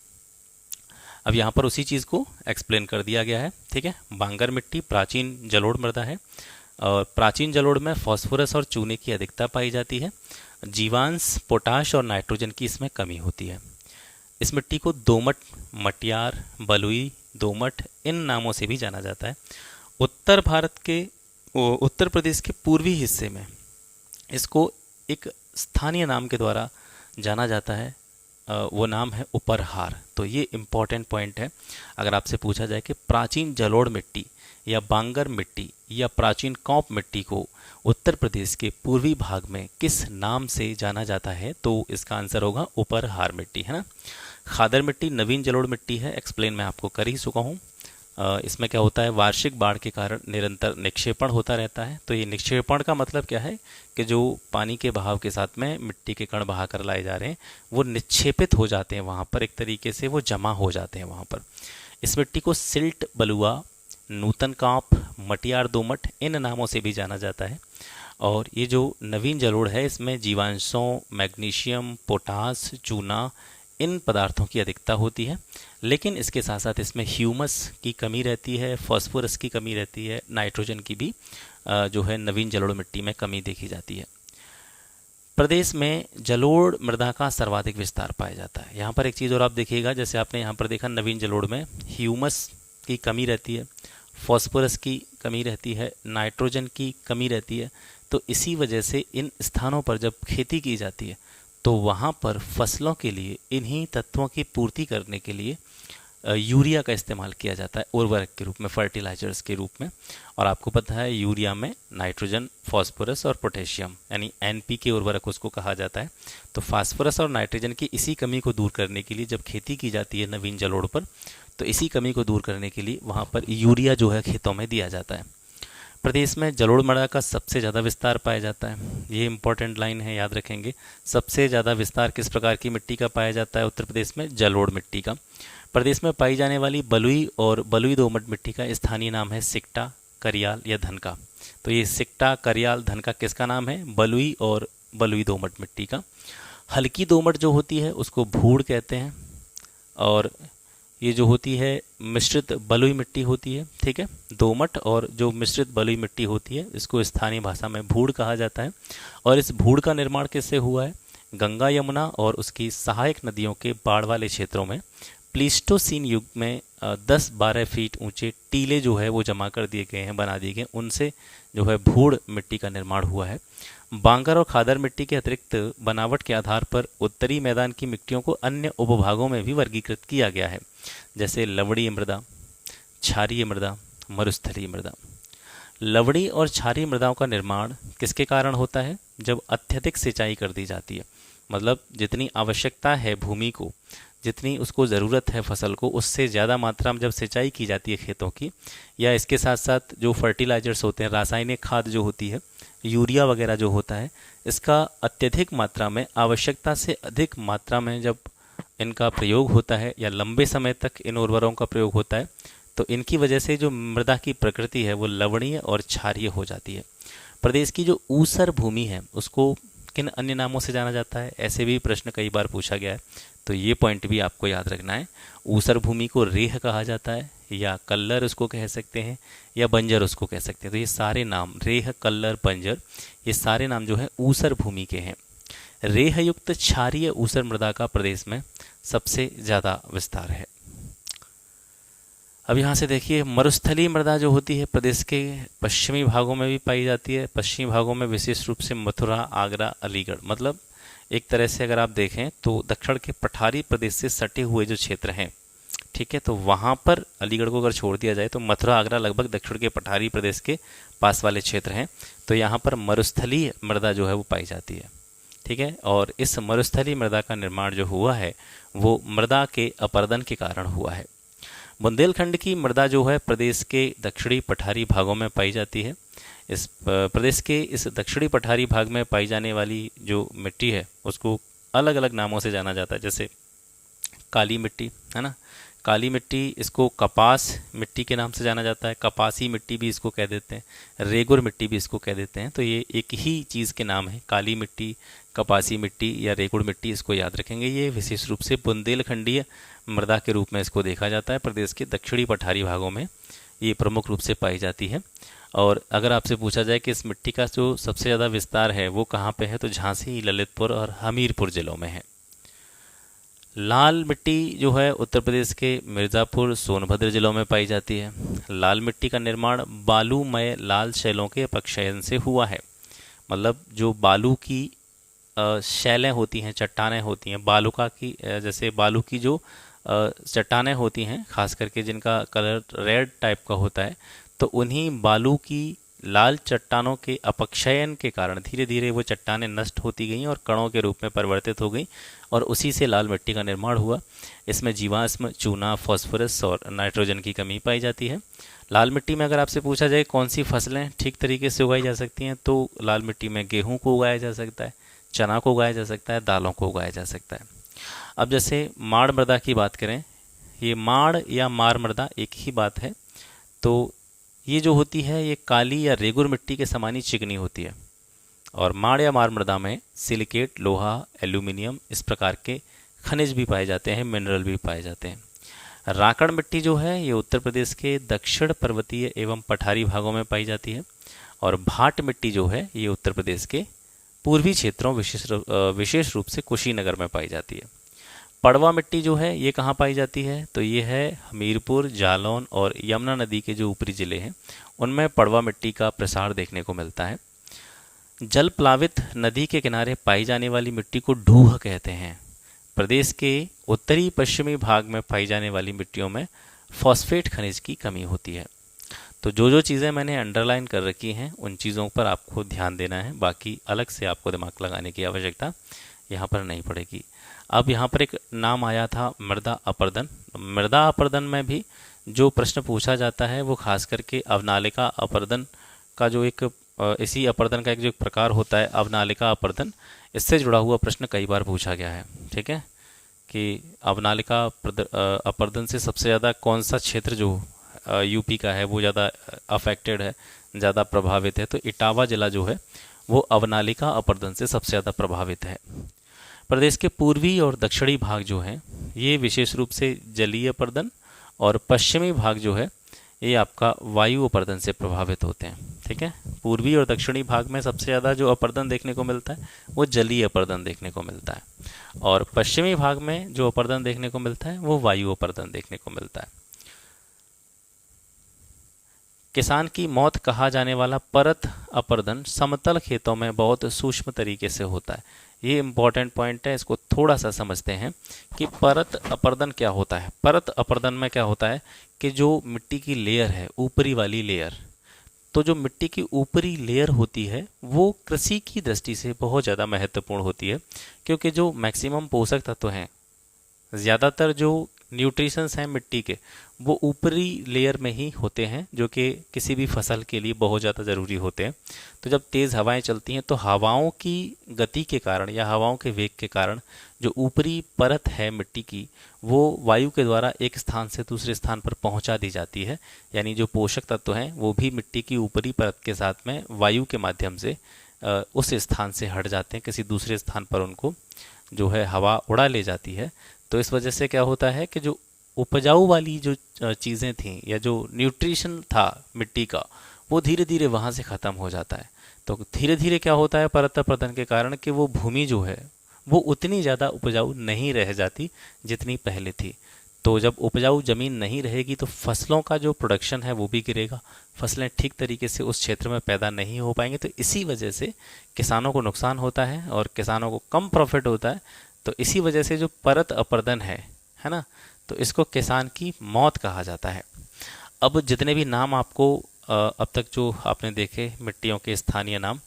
अब यहाँ पर उसी चीज़ को एक्सप्लेन कर दिया गया है, ठीक है। बांगर मिट्टी प्राचीन जलोढ़ मृदा है और प्राचीन जलोढ़ में फास्फोरस और चूने की अधिकता पाई जाती है। जीवांश, पोटाश और नाइट्रोजन की इसमें कमी होती है। इस मिट्टी को दोमट, मटियार, बलुई, दोमट इन नामों से भी जाना जाता है। उत्तर भारत के उत्तर प्रदेश के पूर्वी हिस्से में इसको एक स्थानीय नाम के द्वारा जाना जाता है, वो नाम है उपरहार। तो ये इम्पॉर्टेंट पॉइंट है। अगर आपसे पूछा जाए कि प्राचीन जलोढ़ मिट्टी या बांगर मिट्टी या प्राचीन कौप मिट्टी को उत्तर प्रदेश के पूर्वी भाग में किस नाम से जाना जाता है, तो इसका आंसर होगा उपरहार मिट्टी, है ना। खादर मिट्टी नवीन जलोढ़ मिट्टी है, एक्सप्लेन मैं आपको कर ही चुका हूँ। इसमें क्या होता है, वार्षिक बाढ़ के कारण निरंतर निक्षेपण होता रहता है। तो ये निक्षेपण का मतलब क्या है कि जो पानी के बहाव के साथ में मिट्टी के कण बहा कर लाए जा रहे हैं वो निक्षेपित हो जाते हैं वहाँ पर, एक तरीके से वो जमा हो जाते हैं वहाँ पर। इस मिट्टी को सिल्ट, बलुआ, नूतन कांप, मटियार, दोमट इन नामों से भी जाना जाता है। और ये जो नवीन जलोढ़ है इसमें जीवांशों, मैग्नीशियम, पोटास, चूना इन पदार्थों की अधिकता होती है, लेकिन इसके साथ साथ इसमें ह्यूमस की कमी रहती है, फास्फोरस की कमी रहती है, नाइट्रोजन की भी जो है नवीन जलोढ़ मिट्टी में कमी देखी जाती है। प्रदेश में जलोढ़ मृदा का सर्वाधिक विस्तार पाया जाता है। यहाँ पर एक चीज़ और आप देखिएगा, जैसे आपने यहाँ पर देखा नवीन जलोढ़ में ह्यूमस की कमी रहती है, फास्फोरस की कमी रहती है, नाइट्रोजन की कमी रहती है। तो इसी वजह से इन स्थानों पर जब खेती की जाती है तो वहाँ पर फसलों के लिए इन्हीं तत्वों की पूर्ति करने के लिए यूरिया का इस्तेमाल किया जाता है उर्वरक के रूप में, फर्टिलाइजर्स के रूप में। और आपको पता है यूरिया में नाइट्रोजन, फास्फोरस और पोटेशियम यानी NPK उर्वरक उसको कहा जाता है। तो फास्फोरस और नाइट्रोजन की इसी कमी को दूर करने के लिए जब खेती की जाती है नवीन जलोढ़ पर, तो इसी कमी को दूर करने के लिए वहाँ पर यूरिया जो है खेतों में दिया जाता है। प्रदेश में जलोढ़ मृदा का सबसे ज़्यादा विस्तार पाया जाता है। ये इंपॉर्टेंट लाइन है, याद रखेंगे। सबसे ज़्यादा विस्तार किस प्रकार की मिट्टी का पाया जाता है उत्तर प्रदेश में? जलोढ़ मिट्टी का। प्रदेश में पाई जाने वाली बलुई और बलुई दोमट मिट्टी का स्थानीय नाम है सिकटा, करियाल या धनका। तो ये सिकटा, करियाल, धनका किसका नाम है? बलुई और बलुई दोमट मिट्टी का। हल्की दोमट जो होती है उसको भूड़ कहते हैं, और ये जो होती है मिश्रित बलुई मिट्टी होती है, ठीक है। दोमट और जो मिश्रित बलुई मिट्टी होती है इसको स्थानीय भाषा में भूड़ कहा जाता है। और इस भूड़ का निर्माण किससे हुआ है? गंगा, यमुना और उसकी सहायक नदियों के बाढ़ वाले क्षेत्रों में प्लीस्टोसीन युग में 10-12 फीट ऊंचे टीले जो है वो जमा कर दिए गए हैं, बना दिए गए, उनसे जो है भूड़ मिट्टी का निर्माण हुआ है। बांगर और खादर मिट्टी के अतिरिक्त बनावट के आधार पर उत्तरी मैदान की मिट्टियों को अन्य उपभागों में भी वर्गीकृत किया गया है, जैसे लवणीय मृदा, क्षारीय मृदा, मरुस्थलीय मृदा। लवणी और क्षारीय मृदाओं का निर्माण किसके कारण होता है? जब अत्यधिक सिंचाई कर दी जाती है, मतलब जितनी आवश्यकता है भूमि को, जितनी उसको ज़रूरत है फसल को, उससे ज़्यादा मात्रा में जब सिंचाई की जाती है खेतों की, या इसके साथ साथ जो फर्टिलाइजर्स होते हैं, रासायनिक खाद जो होती है, यूरिया वगैरह जो होता है, इसका अत्यधिक मात्रा में, आवश्यकता से अधिक मात्रा में जब इनका प्रयोग होता है या लंबे समय तक इन उर्वरकों का प्रयोग होता है, तो इनकी वजह से जो मृदा की प्रकृति है वो लवणीय और क्षारीय हो जाती है। प्रदेश की जो ऊसर भूमि है उसको किन अन्य नामों से जाना जाता है? ऐसे भी प्रश्न कई बार पूछा गया है, तो ये पॉइंट भी आपको याद रखना है। ऊसर भूमि को रेह कहा जाता है या कल्लर उसको कह सकते हैं, या बंजर उसको कह सकते हैं। तो ये सारे नाम रेह, कल्लर, बंजर, ये सारे नाम जो है ऊसर भूमि के हैं। रेह युक्त क्षारीय ऊसर मृदा का प्रदेश में सबसे ज़्यादा विस्तार है। अब यहाँ से देखिए, मरुस्थलीय मृदा जो होती है प्रदेश के पश्चिमी भागों में भी पाई जाती है। पश्चिमी भागों में विशेष रूप से मथुरा, आगरा, अलीगढ़, मतलब एक तरह से अगर आप देखें तो दक्षिण के पठारी प्रदेश से सटे हुए जो क्षेत्र हैं, ठीक है, तो वहाँ पर अलीगढ़ को अगर छोड़ दिया जाए तो मथुरा, आगरा लगभग दक्षिण के पठारी प्रदेश के पास वाले क्षेत्र हैं। तो यहाँ पर मरुस्थलीय मृदा जो है वो पाई जाती है, ठीक है। और इस मरुस्थलीय मृदा का निर्माण जो हुआ है वो मृदा के अपरदन के कारण हुआ है। बुंदेलखंड की मृदा जो है प्रदेश के दक्षिणी पठारी भागों में पाई जाती है। इस प्रदेश के इस दक्षिणी पठारी भाग में पाई जाने वाली जो मिट्टी है उसको अलग अलग नामों से जाना जाता है, जैसे काली मिट्टी, है ना, काली मिट्टी, इसको कपास मिट्टी के नाम से जाना जाता है, कपासी मिट्टी भी इसको कह देते हैं, रेगुर मिट्टी भी इसको कह देते हैं। तो ये एक ही चीज़ के नाम है, काली मिट्टी, कपासी मिट्टी या रेगुड़ मिट्टी, इसको याद रखेंगे। ये विशेष रूप से बुंदेलखंडीय मृदा के रूप में इसको देखा जाता है। प्रदेश के दक्षिणी पठारी भागों में ये प्रमुख रूप से पाई जाती है। और अगर आपसे पूछा जाए कि इस मिट्टी का जो सबसे ज़्यादा विस्तार है वो कहाँ पे है, तो झांसी, ललितपुर और हमीरपुर जिलों में है। लाल मिट्टी जो है उत्तर प्रदेश के मिर्ज़ापुर, सोनभद्र जिलों में पाई जाती है। लाल मिट्टी का निर्माण बालूमय लाल शैलों के अपक्षयन से हुआ है। मतलब जो बालू की शैलें होती हैं, चट्टानें होती हैं, बालुका की, जैसे बालू की जो चट्टानें होती हैं, खास करके जिनका कलर रेड टाइप का होता है, तो उन्हीं बालू की लाल चट्टानों के अपक्षयन के कारण धीरे धीरे वो चट्टानें नष्ट होती गईं और कणों के रूप में परिवर्तित हो गईं और उसी से लाल मिट्टी का निर्माण हुआ। इसमें जीवाश्म, चूना, फास्फोरस और नाइट्रोजन की कमी पाई जाती है। लाल मिट्टी में अगर आपसे पूछा जाए कौन सी फसलें ठीक तरीके से उगाई जा सकती हैं, तो लाल मिट्टी में गेहूँ को उगाया जा सकता है, चना को उगाया जा सकता है, दालों को उगाया जा सकता है। अब जैसे माड़ मृदा की बात करें, ये माड़ या मार मृदा एक ही बात है। तो ये जो होती है ये काली या रेगुर मिट्टी के समान ही चिकनी होती है। और माड़ या मार मृदा में सिलिकेट, लोहा, एल्यूमिनियम, इस प्रकार के खनिज भी पाए जाते हैं, मिनरल भी पाए जाते हैं। राकड़ मिट्टी जो है ये उत्तर प्रदेश के दक्षिण पर्वतीय एवं पठारी भागों में पाई जाती है। और भाट मिट्टी जो है ये उत्तर प्रदेश के पूर्वी क्षेत्रों, विशेष रूप से कुशीनगर में पाई जाती है। पड़वा मिट्टी जो है ये कहाँ पाई जाती है, तो ये है हमीरपुर, जालौन और यमुना नदी के जो ऊपरी ज़िले हैं उनमें पड़वा मिट्टी का प्रसार देखने को मिलता है। जल प्लावित नदी के किनारे पाई जाने वाली मिट्टी को ढूह कहते हैं। प्रदेश के उत्तरी पश्चिमी भाग में पाई जाने वाली मिट्टियों में फॉस्फेट खनिज की कमी होती है। तो जो चीज़ें मैंने अंडरलाइन कर रखी हैं उन चीज़ों पर आपको ध्यान देना है, बाकी अलग से आपको दिमाग लगाने की आवश्यकता यहाँ पर नहीं पड़ेगी। अब यहाँ पर एक नाम आया था मृदा अपरदन। मृदा अपरदन में भी जो प्रश्न पूछा जाता है वो खास करके अवनालिका अपरदन का जो एक इसी अपरदन का एक जो प्रकार होता है अवनालिका अपरदन, इससे जुड़ा हुआ प्रश्न कई बार पूछा गया है। ठीक है, कि अवनालिका अपरदन से सबसे ज़्यादा कौन सा क्षेत्र जो यूपी का है वो ज़्यादा अफेक्टेड है, ज़्यादा प्रभावित है, तो इटावा जिला जो है वो अवनालिका अपरदन से सबसे ज़्यादा प्रभावित है। प्रदेश के पूर्वी और दक्षिणी भाग जो हैं ये विशेष रूप से जलीय अपर्दन और पश्चिमी भाग जो है ये आपका वायु अपर्दन से प्रभावित होते हैं। ठीक है, पूर्वी और दक्षिणी भाग में सबसे ज़्यादा जो अपर्दन देखने को मिलता है वो जलीय अपर्दन देखने को मिलता है और पश्चिमी भाग में जो अपर्दन देखने को मिलता है वो वायु अपर्दन देखने को मिलता है। किसान की मौत कहा जाने वाला परत अपर्दन समतल खेतों में बहुत सूक्ष्म तरीके से होता है। ये इम्पॉर्टेंट पॉइंट है, इसको थोड़ा सा समझते हैं कि परत अपर्दन क्या होता है। परत अपर्दन में क्या होता है कि जो मिट्टी की लेयर है, ऊपरी वाली लेयर, तो जो मिट्टी की ऊपरी लेयर होती है वो कृषि की दृष्टि से बहुत ज़्यादा महत्वपूर्ण होती है, क्योंकि जो मैक्सिमम पोषक तत्व हैं, ज़्यादातर जो न्यूट्रिशंस हैं मिट्टी के वो ऊपरी लेयर में ही होते हैं, जो कि किसी भी फसल के लिए बहुत ज़्यादा ज़रूरी होते हैं। तो जब तेज़ हवाएं चलती हैं तो हवाओं की गति के कारण या हवाओं के वेग के कारण जो ऊपरी परत है मिट्टी की वो वायु के द्वारा एक स्थान से दूसरे स्थान पर पहुंचा दी जाती है। यानी जो पोषक तत्व हैं वो भी मिट्टी की ऊपरी परत के साथ में वायु के माध्यम से उस स्थान से हट जाते हैं, किसी दूसरे स्थान पर उनको जो है हवा उड़ा ले जाती है। तो इस वजह से क्या होता है कि जो उपजाऊ वाली जो चीज़ें थीं या जो न्यूट्रिशन था मिट्टी का, वो धीरे धीरे वहाँ से ख़त्म हो जाता है। तो धीरे धीरे क्या होता है परत अपरदन के कारण कि वो भूमि जो है वो उतनी ज़्यादा उपजाऊ नहीं रह जाती जितनी पहले थी। तो जब उपजाऊ ज़मीन नहीं रहेगी तो फसलों का जो प्रोडक्शन है वो भी गिरेगा, फसलें ठीक तरीके से उस क्षेत्र में पैदा नहीं हो पाएंगे। तो इसी वजह से किसानों को नुकसान होता है और किसानों को कम प्रॉफिट होता है। तो इसी वजह से जो परत अपरदन है ना, तो इसको किसान की मौत कहा जाता है। अब जितने भी नाम आपको अब तक जो आपने देखे मिट्टियों के स्थानीय नाम,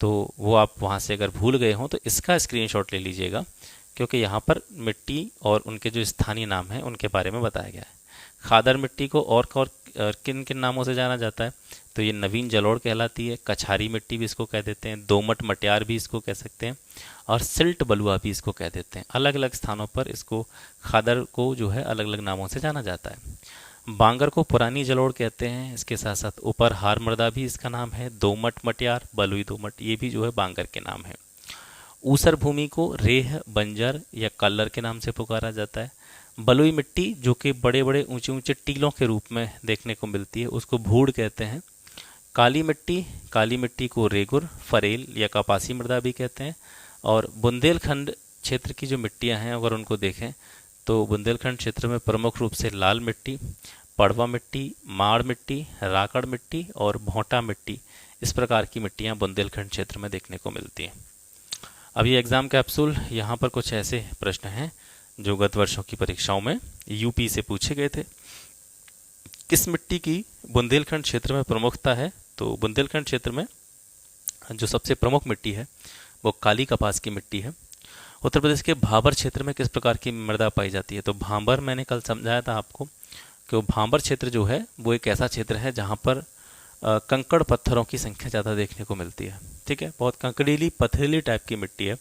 तो वो आप वहाँ से अगर भूल गए हों तो इसका स्क्रीनशॉट ले लीजिएगा, क्योंकि यहाँ पर मिट्टी और उनके जो स्थानीय नाम हैं उनके बारे में बताया गया है। खादर मिट्टी को और किन किन नामों से जाना जाता है, तो ये नवीन जलोढ़ कहलाती है, कछारी मिट्टी भी इसको कह देते हैं, दोमट मटियार भी इसको कह सकते हैं, और सिल्ट बलुआ भी इसको कह देते हैं। अलग अलग स्थानों पर इसको खादर को जो है अलग अलग नामों से जाना जाता है। बांगर को पुरानी जलोढ़ कहते हैं। इसके साथ साथ ऊपर हार मृदा भी इसका नाम है, दोमट मटियार, बलुई दोमट, ये भी जो है बांगर के नाम है। ऊसर भूमि को रेह, बंजर या कल्लर के नाम से पुकारा जाता है। बलुई मिट्टी जो कि बड़े बड़े ऊंचे ऊंचे टीलों के रूप में देखने को मिलती है उसको भूड़ कहते हैं। काली मिट्टी को रेगुर, फरेल या कपासी मृदा भी कहते हैं। और बुंदेलखंड क्षेत्र की जो मिट्टियां हैं अगर उनको देखें तो बुंदेलखंड क्षेत्र में प्रमुख रूप से लाल मिट्टी, पड़वा मिट्टी, माड़ मिट्टी, राकड़ मिट्टी और भोंटा मिट्टी, इस प्रकार की मिट्टियां बुंदेलखंड क्षेत्र में देखने को मिलती हैं। अब ये एग्जाम कैप्सूल, यहाँ पर कुछ ऐसे प्रश्न हैं जो गत वर्षों की परीक्षाओं में यूपी से पूछे गए थे। किस मिट्टी की बुंदेलखंड क्षेत्र में प्रमुखता है, तो बुंदेलखंड क्षेत्र में जो सबसे प्रमुख मिट्टी है वो काली कपास की मिट्टी है। उत्तर प्रदेश के भाबर क्षेत्र में किस प्रकार की मृदा पाई जाती है, तो भाबर मैंने कल समझाया था आपको कि वो भाबर क्षेत्र जो है वो एक ऐसा क्षेत्र है जहाँ पर कंकड़ पत्थरों की संख्या ज़्यादा देखने को मिलती है। ठीक है, बहुत कंकड़ीली पथरीली टाइप की मिट्टी है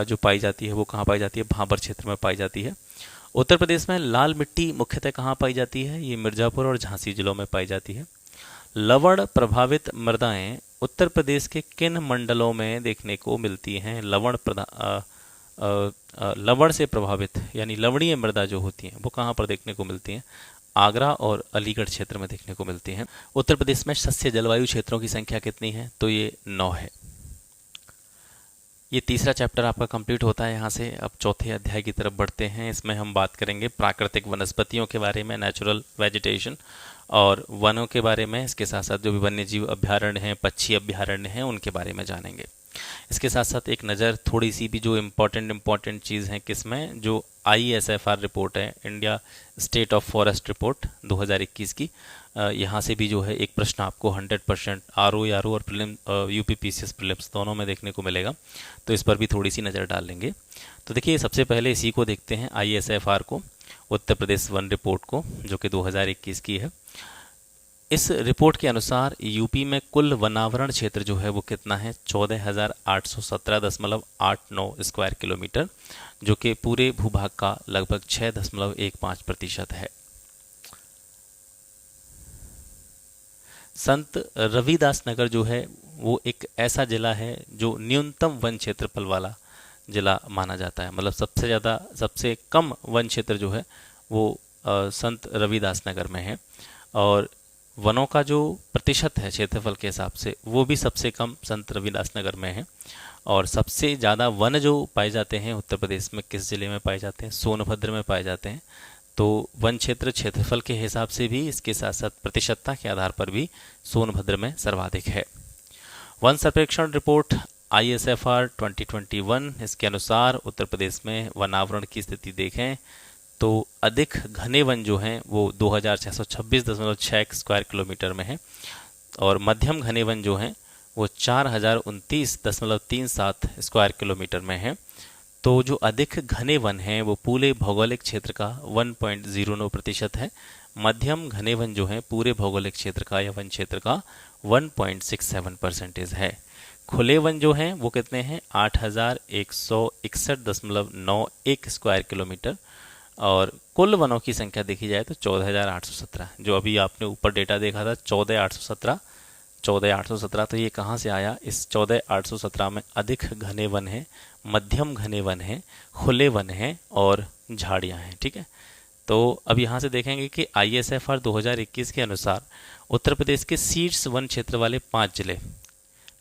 जो पाई जाती है। वो कहाँ पाई जाती है, भाबर क्षेत्र में पाई जाती है। उत्तर प्रदेश में लाल मिट्टी मुख्यतः कहाँ पाई जाती है, ये मिर्जापुर और झांसी जिलों में पाई जाती है। लवण प्रभावित मृदाएं उत्तर प्रदेश के किन मंडलों में देखने को मिलती हैं। लवण से प्रभावित यानी लवणीय मृदा जो होती हैं वो कहाँ पर देखने को मिलती हैं, आगरा और अलीगढ़ क्षेत्र में देखने को मिलती हैं। उत्तर प्रदेश में सस्य जलवायु क्षेत्रों की संख्या कितनी है, तो ये 9 है। ये तीसरा चैप्टर आपका कंप्लीट होता है यहाँ से। अब चौथे अध्याय की तरफ बढ़ते हैं। इसमें हम बात करेंगे प्राकृतिक वनस्पतियों के बारे में, नेचुरल वेजिटेशन, और वनों के बारे में। इसके साथ साथ जो भी वन्य जीव अभ्यारण्य हैं, पक्षी अभ्यारण्य हैं, उनके बारे में जानेंगे। इसके साथ साथ एक नज़र थोड़ी सी भी जो इम्पोर्टेंट चीज़ है किसमें, जो ISFR रिपोर्ट है, India state of forest report 2021 की, यहाँ से भी जो है एक प्रश्न आपको 100% RO और प्रीलिम UPPCS प्रीलिम्स दोनों में देखने को मिलेगा। तो इस पर भी थोड़ी सी नज़र डाल लेंगे। तो देखिए सबसे पहले इसी को देखते हैं, ISFR को, उत्तर प्रदेश वन रिपोर्ट को, जो कि 2021 की है। इस रिपोर्ट के अनुसार यूपी में कुल वनावरण क्षेत्र जो है वो कितना है, 14,817.89 स्क्वायर किलोमीटर, जो कि पूरे भूभाग का लगभग 6.15% है। संत रविदास नगर जो है वो एक ऐसा जिला है जो न्यूनतम वन क्षेत्रफल वाला जिला माना जाता है। मतलब सबसे कम वन क्षेत्र जो है वो संत रविदास नगर में है, और वनों का जो प्रतिशत है क्षेत्रफल के हिसाब से वो भी सबसे कम संत रविदास नगर में है। और सबसे ज़्यादा वन जो पाए जाते हैं उत्तर प्रदेश में किस जिले में पाए जाते हैं, सोनभद्र में पाए जाते हैं। तो वन क्षेत्र क्षेत्रफल के हिसाब से भी, इसके साथ साथ प्रतिशतता के आधार पर भी सोनभद्र में सर्वाधिक है। वन सर्वेक्षण रिपोर्ट ISFR 2021, इसके अनुसार उत्तर प्रदेश में वनावरण की स्थिति देखें तो अधिक घने वन जो हैं वो 2626.6 स्क्वायर किलोमीटर में है, और मध्यम घने वन जो हैं वो 4029.37 स्क्वायर किलोमीटर में है। तो जो अधिक घने वन हैं वो पूरे भौगोलिक क्षेत्र का 1.09% है। मध्यम घने वन जो हैं पूरे भौगोलिक क्षेत्र का या वन क्षेत्र का 1.67% है। खुले वन जो हैं वो कितने हैं, 8161.91 स्क्वायर किलोमीटर, और कुल वनों की संख्या देखी जाए तो 14,817, जो अभी आपने ऊपर डेटा देखा था 14,817, तो ये कहाँ से आया, इस 14,817 में अधिक घने वन है, मध्यम घने वन है, खुले वन है और झाड़ियाँ हैं। ठीक है, तो अब यहाँ से देखेंगे कि ISFR 2021 के अनुसार उत्तर प्रदेश के शीर्ष वन क्षेत्र वाले 5 जिले,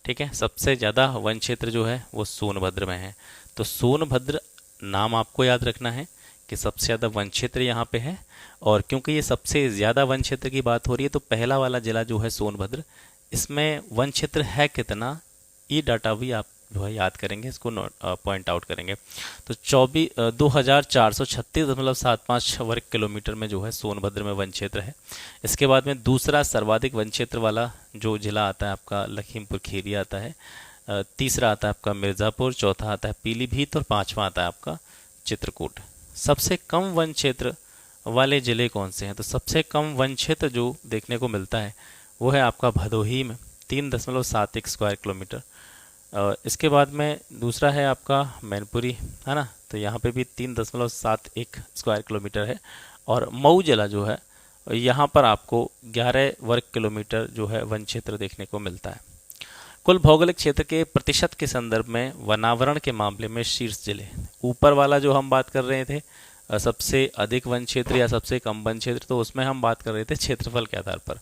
ठीक है, सबसे ज़्यादा वन क्षेत्र जो है वो सोनभद्र में है। तो सोनभद्र नाम आपको याद रखना है कि सबसे ज़्यादा वन क्षेत्र यहाँ पे है, और क्योंकि ये सबसे ज़्यादा वन क्षेत्र की बात हो रही है तो पहला वाला जिला जो है सोनभद्र, इसमें वन क्षेत्र है कितना, ये डाटा भी आप जो है याद करेंगे, इसको पॉइंट आउट करेंगे। तो 24,236.75 वर्ग किलोमीटर में जो है सोनभद्र में वन क्षेत्र है। इसके बाद में दूसरा सर्वाधिक वन क्षेत्र वाला जो जिला आता है आपका लखीमपुर खीरी आता है, तीसरा आता है आपका मिर्ज़ापुर, चौथा आता है पीलीभीत और पांचवा आता है आपका चित्रकूट। सबसे कम वन क्षेत्र वाले जिले कौन से हैं? तो सबसे कम वन क्षेत्र जो देखने को मिलता है वो है आपका भदोही में 3.71 स्क्वायर किलोमीटर। इसके बाद में दूसरा है आपका मैनपुरी, है ना, तो यहाँ पे भी 3.71 स्क्वायर किलोमीटर है। और मऊ जिला जो है यहाँ पर आपको 11 वर्ग किलोमीटर जो है वन क्षेत्र देखने को मिलता है। कुल भौगोलिक क्षेत्र के प्रतिशत के संदर्भ में वनावरण के मामले में शीर्ष जिले, ऊपर वाला जो हम बात कर रहे थे सबसे अधिक वन क्षेत्र या सबसे कम वन क्षेत्र, तो उसमें हम बात कर रहे थे क्षेत्रफल के आधार पर,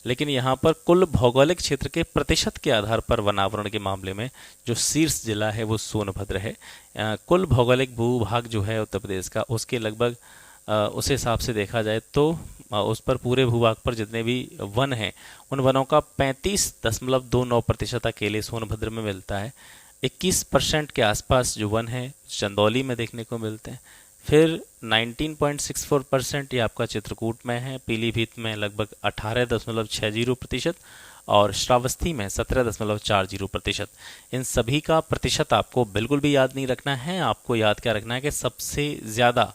लेकिन यहाँ पर कुल भौगोलिक क्षेत्र के प्रतिशत के आधार पर वनावरण के मामले में जो शीर्ष जिला है वो सोनभद्र है। कुल भौगोलिक भूभाग जो है उत्तर प्रदेश का, उसके लगभग उस हिसाब से देखा जाए तो उस पर पूरे भूभाग पर जितने भी वन हैं उन वनों का 35.29% अकेले सोनभद्र में मिलता है। 21% के आसपास जो वन है चंदौली में देखने को मिलते हैं। फिर 19.64% ये आपका चित्रकूट में है, पीलीभीत में लगभग 18.60% और श्रावस्ती में 17.40%। इन सभी का प्रतिशत आपको बिल्कुल भी याद नहीं रखना है, आपको याद क्या रखना है कि सबसे ज़्यादा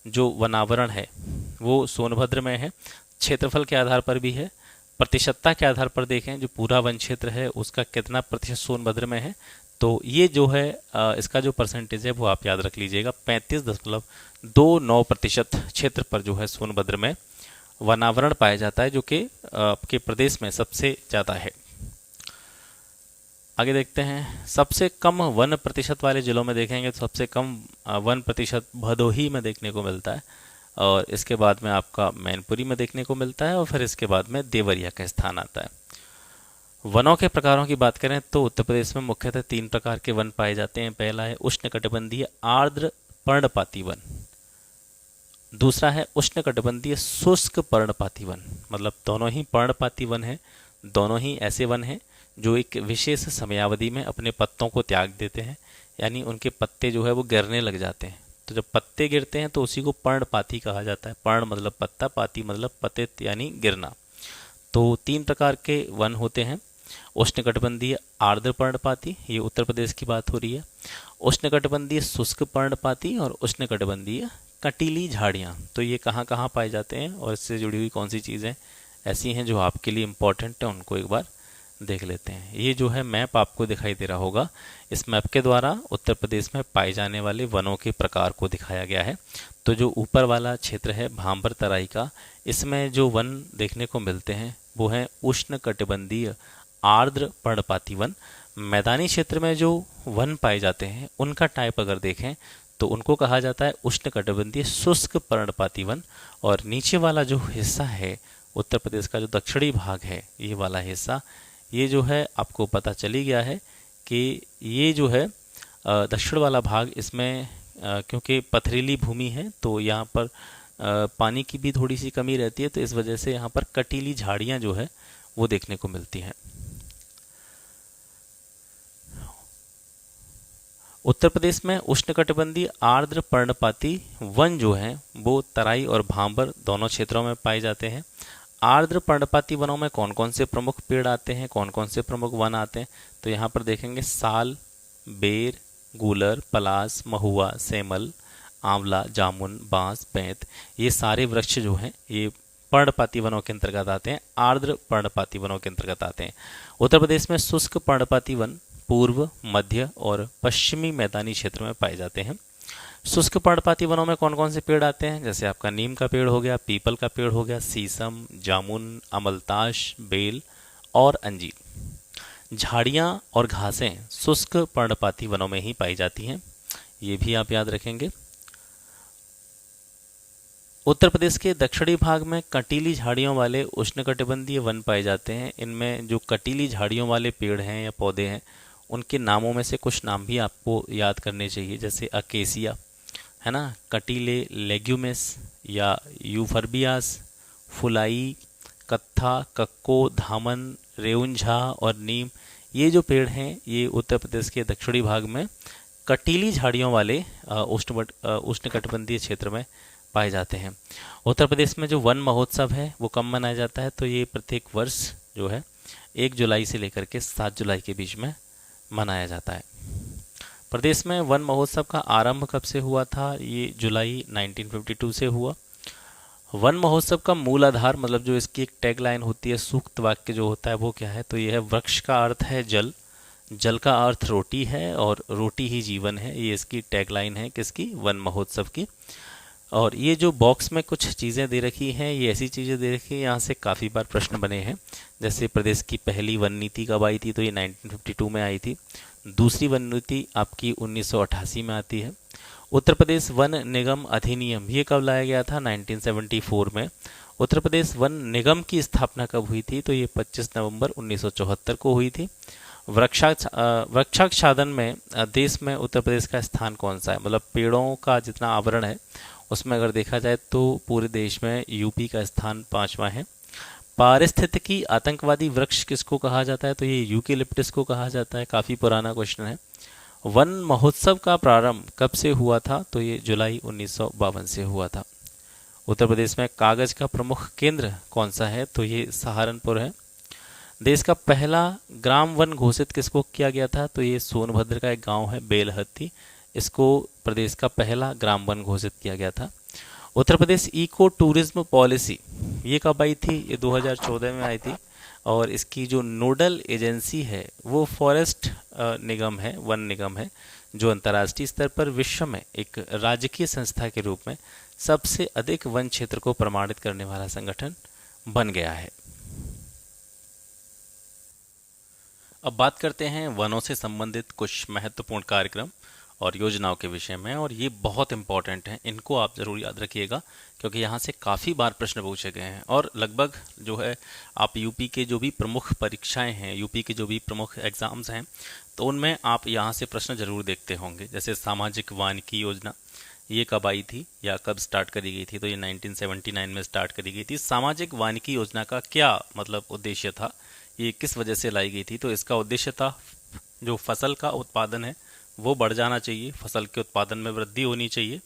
जो वनावरण है वो सोनभद्र में है। क्षेत्रफल के आधार पर भी है, प्रतिशतता के आधार पर देखें जो पूरा वन क्षेत्र है उसका कितना प्रतिशत सोनभद्र में है, तो ये जो है इसका जो परसेंटेज है वो आप याद रख लीजिएगा, 35.29% क्षेत्र पर जो है सोनभद्र में वनावरण पाया जाता है, जो कि आपके प्रदेश में सबसे ज़्यादा है। आगे देखते हैं, सबसे कम वन प्रतिशत वाले जिलों में देखेंगे तो सबसे कम वन प्रतिशत भदोही में देखने को मिलता है, और इसके बाद में आपका मैनपुरी में देखने को मिलता है, और फिर इसके बाद में देवरिया का स्थान आता है। वनों के प्रकारों की बात करें तो उत्तर प्रदेश में मुख्यतः 3 प्रकार के वन पाए जाते हैं। पहला है उष्णकटिबंधीय आर्द्र पर्णपाती वन, दूसरा है उष्णकटिबंधीय शुष्क पर्णपाती वन, मतलब दोनों ही पर्णपाती वन हैं, दोनों ही ऐसे वन हैं जो एक विशेष समयावधि में अपने पत्तों को त्याग देते हैं, यानी उनके पत्ते जो है वो गिरने लग जाते हैं। तो जब पत्ते गिरते हैं तो उसी को पर्णपाती कहा जाता है। पर्ण मतलब पत्ता, पाती मतलब पतित यानी गिरना। तो 3 प्रकार के वन होते हैं, उष्णकटिबंधीय आर्द्र पर्णपाती, ये उत्तर प्रदेश की बात हो रही है, उष्णकटिबंधीय शुष्क पर्णपाती और उष्णकटिबंधीय कटीली झाड़ियाँ। तो ये कहाँ कहाँ पाए जाते हैं और इससे जुड़ी हुई कौन सी चीज़ें ऐसी हैं जो आपके लिए इम्पोर्टेंट है, उनको एक बार देख लेते हैं। ये जो है मैप आपको दिखाई दे रहा होगा, इस मैप के द्वारा उत्तर प्रदेश में पाए जाने वाले वनों के प्रकार को दिखाया गया है। तो जो ऊपर वाला क्षेत्र है भांबर तराई का, इसमें जो वन देखने को मिलते हैं वो है उष्णकटिबंधीय आर्द्र पर्णपाती वन। मैदानी क्षेत्र में जो वन पाए जाते हैं उनका टाइप अगर देखें तो उनको कहा जाता है उष्णकटिबंधीय शुष्क पर्णपाती वन। और नीचे वाला जो हिस्सा है उत्तर प्रदेश का, जो दक्षिणी भाग है, ये वाला हिस्सा, ये जो है आपको पता चली गया है कि ये जो है दक्षिण वाला भाग, इसमें क्योंकि पथरीली भूमि है तो यहाँ पर पानी की भी थोड़ी सी कमी रहती है, तो इस वजह से यहाँ पर कटीली झाड़ियाँ जो है वो देखने को मिलती हैं। उत्तर प्रदेश में उष्णकटिबंधीय आर्द्र पर्णपाती वन जो हैं वो तराई और भांबर दोनों क्षेत्रों में पाए जाते हैं। आर्द्र पर्णपाती वनों में कौन कौन से प्रमुख पेड़ आते हैं, कौन कौन से प्रमुख वन आते हैं, तो यहाँ पर देखेंगे साल, बेर, गूलर, पलास, महुआ, सेमल, आंवला, जामुन, बांस, बैंत, ये सारे वृक्ष जो हैं ये पर्णपाती वनों के अंतर्गत आते हैं, आर्द्र पर्णपाती वनों के अंतर्गत आते हैं। उत्तर प्रदेश में शुष्क पर्णपाती वन पूर्व, मध्य और पश्चिमी मैदानी क्षेत्र में पाए जाते हैं। शुष्क पर्णपाती वनों में कौन कौन से पेड़ आते हैं, जैसे आपका नीम का पेड़ हो गया, पीपल का पेड़ हो गया, शीशम, जामुन, अमलताश, बेल और अंजीर। झाड़ियाँ और घासें शुष्क पर्णपाती वनों में ही पाई जाती हैं, ये भी आप याद रखेंगे। उत्तर प्रदेश के दक्षिणी भाग में कटीली झाड़ियों वाले उष्णकटिबंधीय वन पाए जाते हैं। इनमें जो कटीली झाड़ियों वाले पेड़ हैं या पौधे हैं, उनके नामों में से कुछ नाम भी आपको याद करने चाहिए, जैसे अकेसिया, है ना, कटीले लेग्यूमेस या यूफरबियास, फुलाई, कत्था, कक्को, धामन, रेउंझा और नीम। ये जो पेड़ हैं ये उत्तर प्रदेश के दक्षिणी भाग में कटीली झाड़ियों वाले उष्णकटिबंधीय क्षेत्र में पाए जाते हैं। उत्तर प्रदेश में जो वन महोत्सव है वो कब मनाया जाता है, तो ये प्रत्येक वर्ष जो है 1 जुलाई से लेकर के 7 जुलाई के बीच में मनाया जाता है। प्रदेश में वन महोत्सव का आरंभ कब से हुआ था, ये जुलाई 1952 से हुआ। वन महोत्सव का मूल आधार, मतलब जो इसकी एक टैगलाइन होती है, सूक्त वाक्य जो होता है वो क्या है, तो ये है वृक्ष का अर्थ है जल, जल का अर्थ रोटी है और रोटी ही जीवन है। ये इसकी टैगलाइन है किसकी, वन महोत्सव की। और ये जो बॉक्स में कुछ चीज़ें दे रखी हैं, ये ऐसी चीज़ें दे रखी हैं, यहाँ से काफ़ी बार प्रश्न बने हैं। जैसे प्रदेश की पहली वन नीति कब आई थी, तो ये 1952 में आई थी। दूसरी वन नीति आपकी 1988 में आती है। उत्तर प्रदेश वन निगम अधिनियम ये कब लाया गया था, 1974 में। उत्तर प्रदेश वन निगम की स्थापना कब हुई थी, तो ये 25 नवंबर 1974 को हुई थी। वृक्षाच्छादन में देश में उत्तर प्रदेश का स्थान कौन सा है, मतलब पेड़ों का जितना आवरण है उसमें अगर देखा जाए तो पूरे देश में यूपी का स्थान 5वां है। पारिस्थितिकी आतंकवादी वृक्ष किसको कहा जाता है, तो ये यूकेलिप्टस को कहा जाता है। काफ़ी पुराना क्वेश्चन है। वन महोत्सव का प्रारंभ कब से हुआ था, तो ये जुलाई 1952 से हुआ था। उत्तर प्रदेश में कागज का प्रमुख केंद्र कौन सा है, तो ये सहारनपुर है। देश का पहला ग्राम वन घोषित किसको किया गया था, तो ये सोनभद्र का एक गांव है बेलहत्ती, इसको प्रदेश का पहला ग्राम वन घोषित किया गया था। Uttar Pradesh eco tourism policy ये कब आई थी, ये 2014 में आई थी। और इसकी जो नोडल एजेंसी है वो फॉरेस्ट निगम है, वन निगम है, जो अंतर्राष्ट्रीय स्तर पर विश्व में एक राजकीय संस्था के रूप में सबसे अधिक वन क्षेत्र को प्रमाणित करने वाला संगठन बन गया है। अब बात करते हैं वनों से संबंधित कुछ महत्वपूर्ण कार्यक्रम और योजनाओं के विषय में, और ये बहुत इंपॉर्टेंट हैं, इनको आप ज़रूर याद रखिएगा क्योंकि यहाँ से काफ़ी बार प्रश्न पूछे गए हैं। और लगभग जो है आप यूपी के जो भी प्रमुख परीक्षाएं हैं, यूपी के जो भी प्रमुख एग्ज़ाम्स हैं, तो उनमें आप यहाँ से प्रश्न जरूर देखते होंगे। जैसे सामाजिक वानिकी योजना ये कब आई थी या कब स्टार्ट करी गई थी, तो ये 1979 में स्टार्ट करी गई थी। सामाजिक वानिकी योजना का क्या मतलब उद्देश्य था, ये किस वजह से लाई गई थी, तो इसका उद्देश्य था जो फसल का उत्पादन है वो बढ़ जाना चाहिए, फसल के उत्पादन में वृद्धि होनी चाहिए।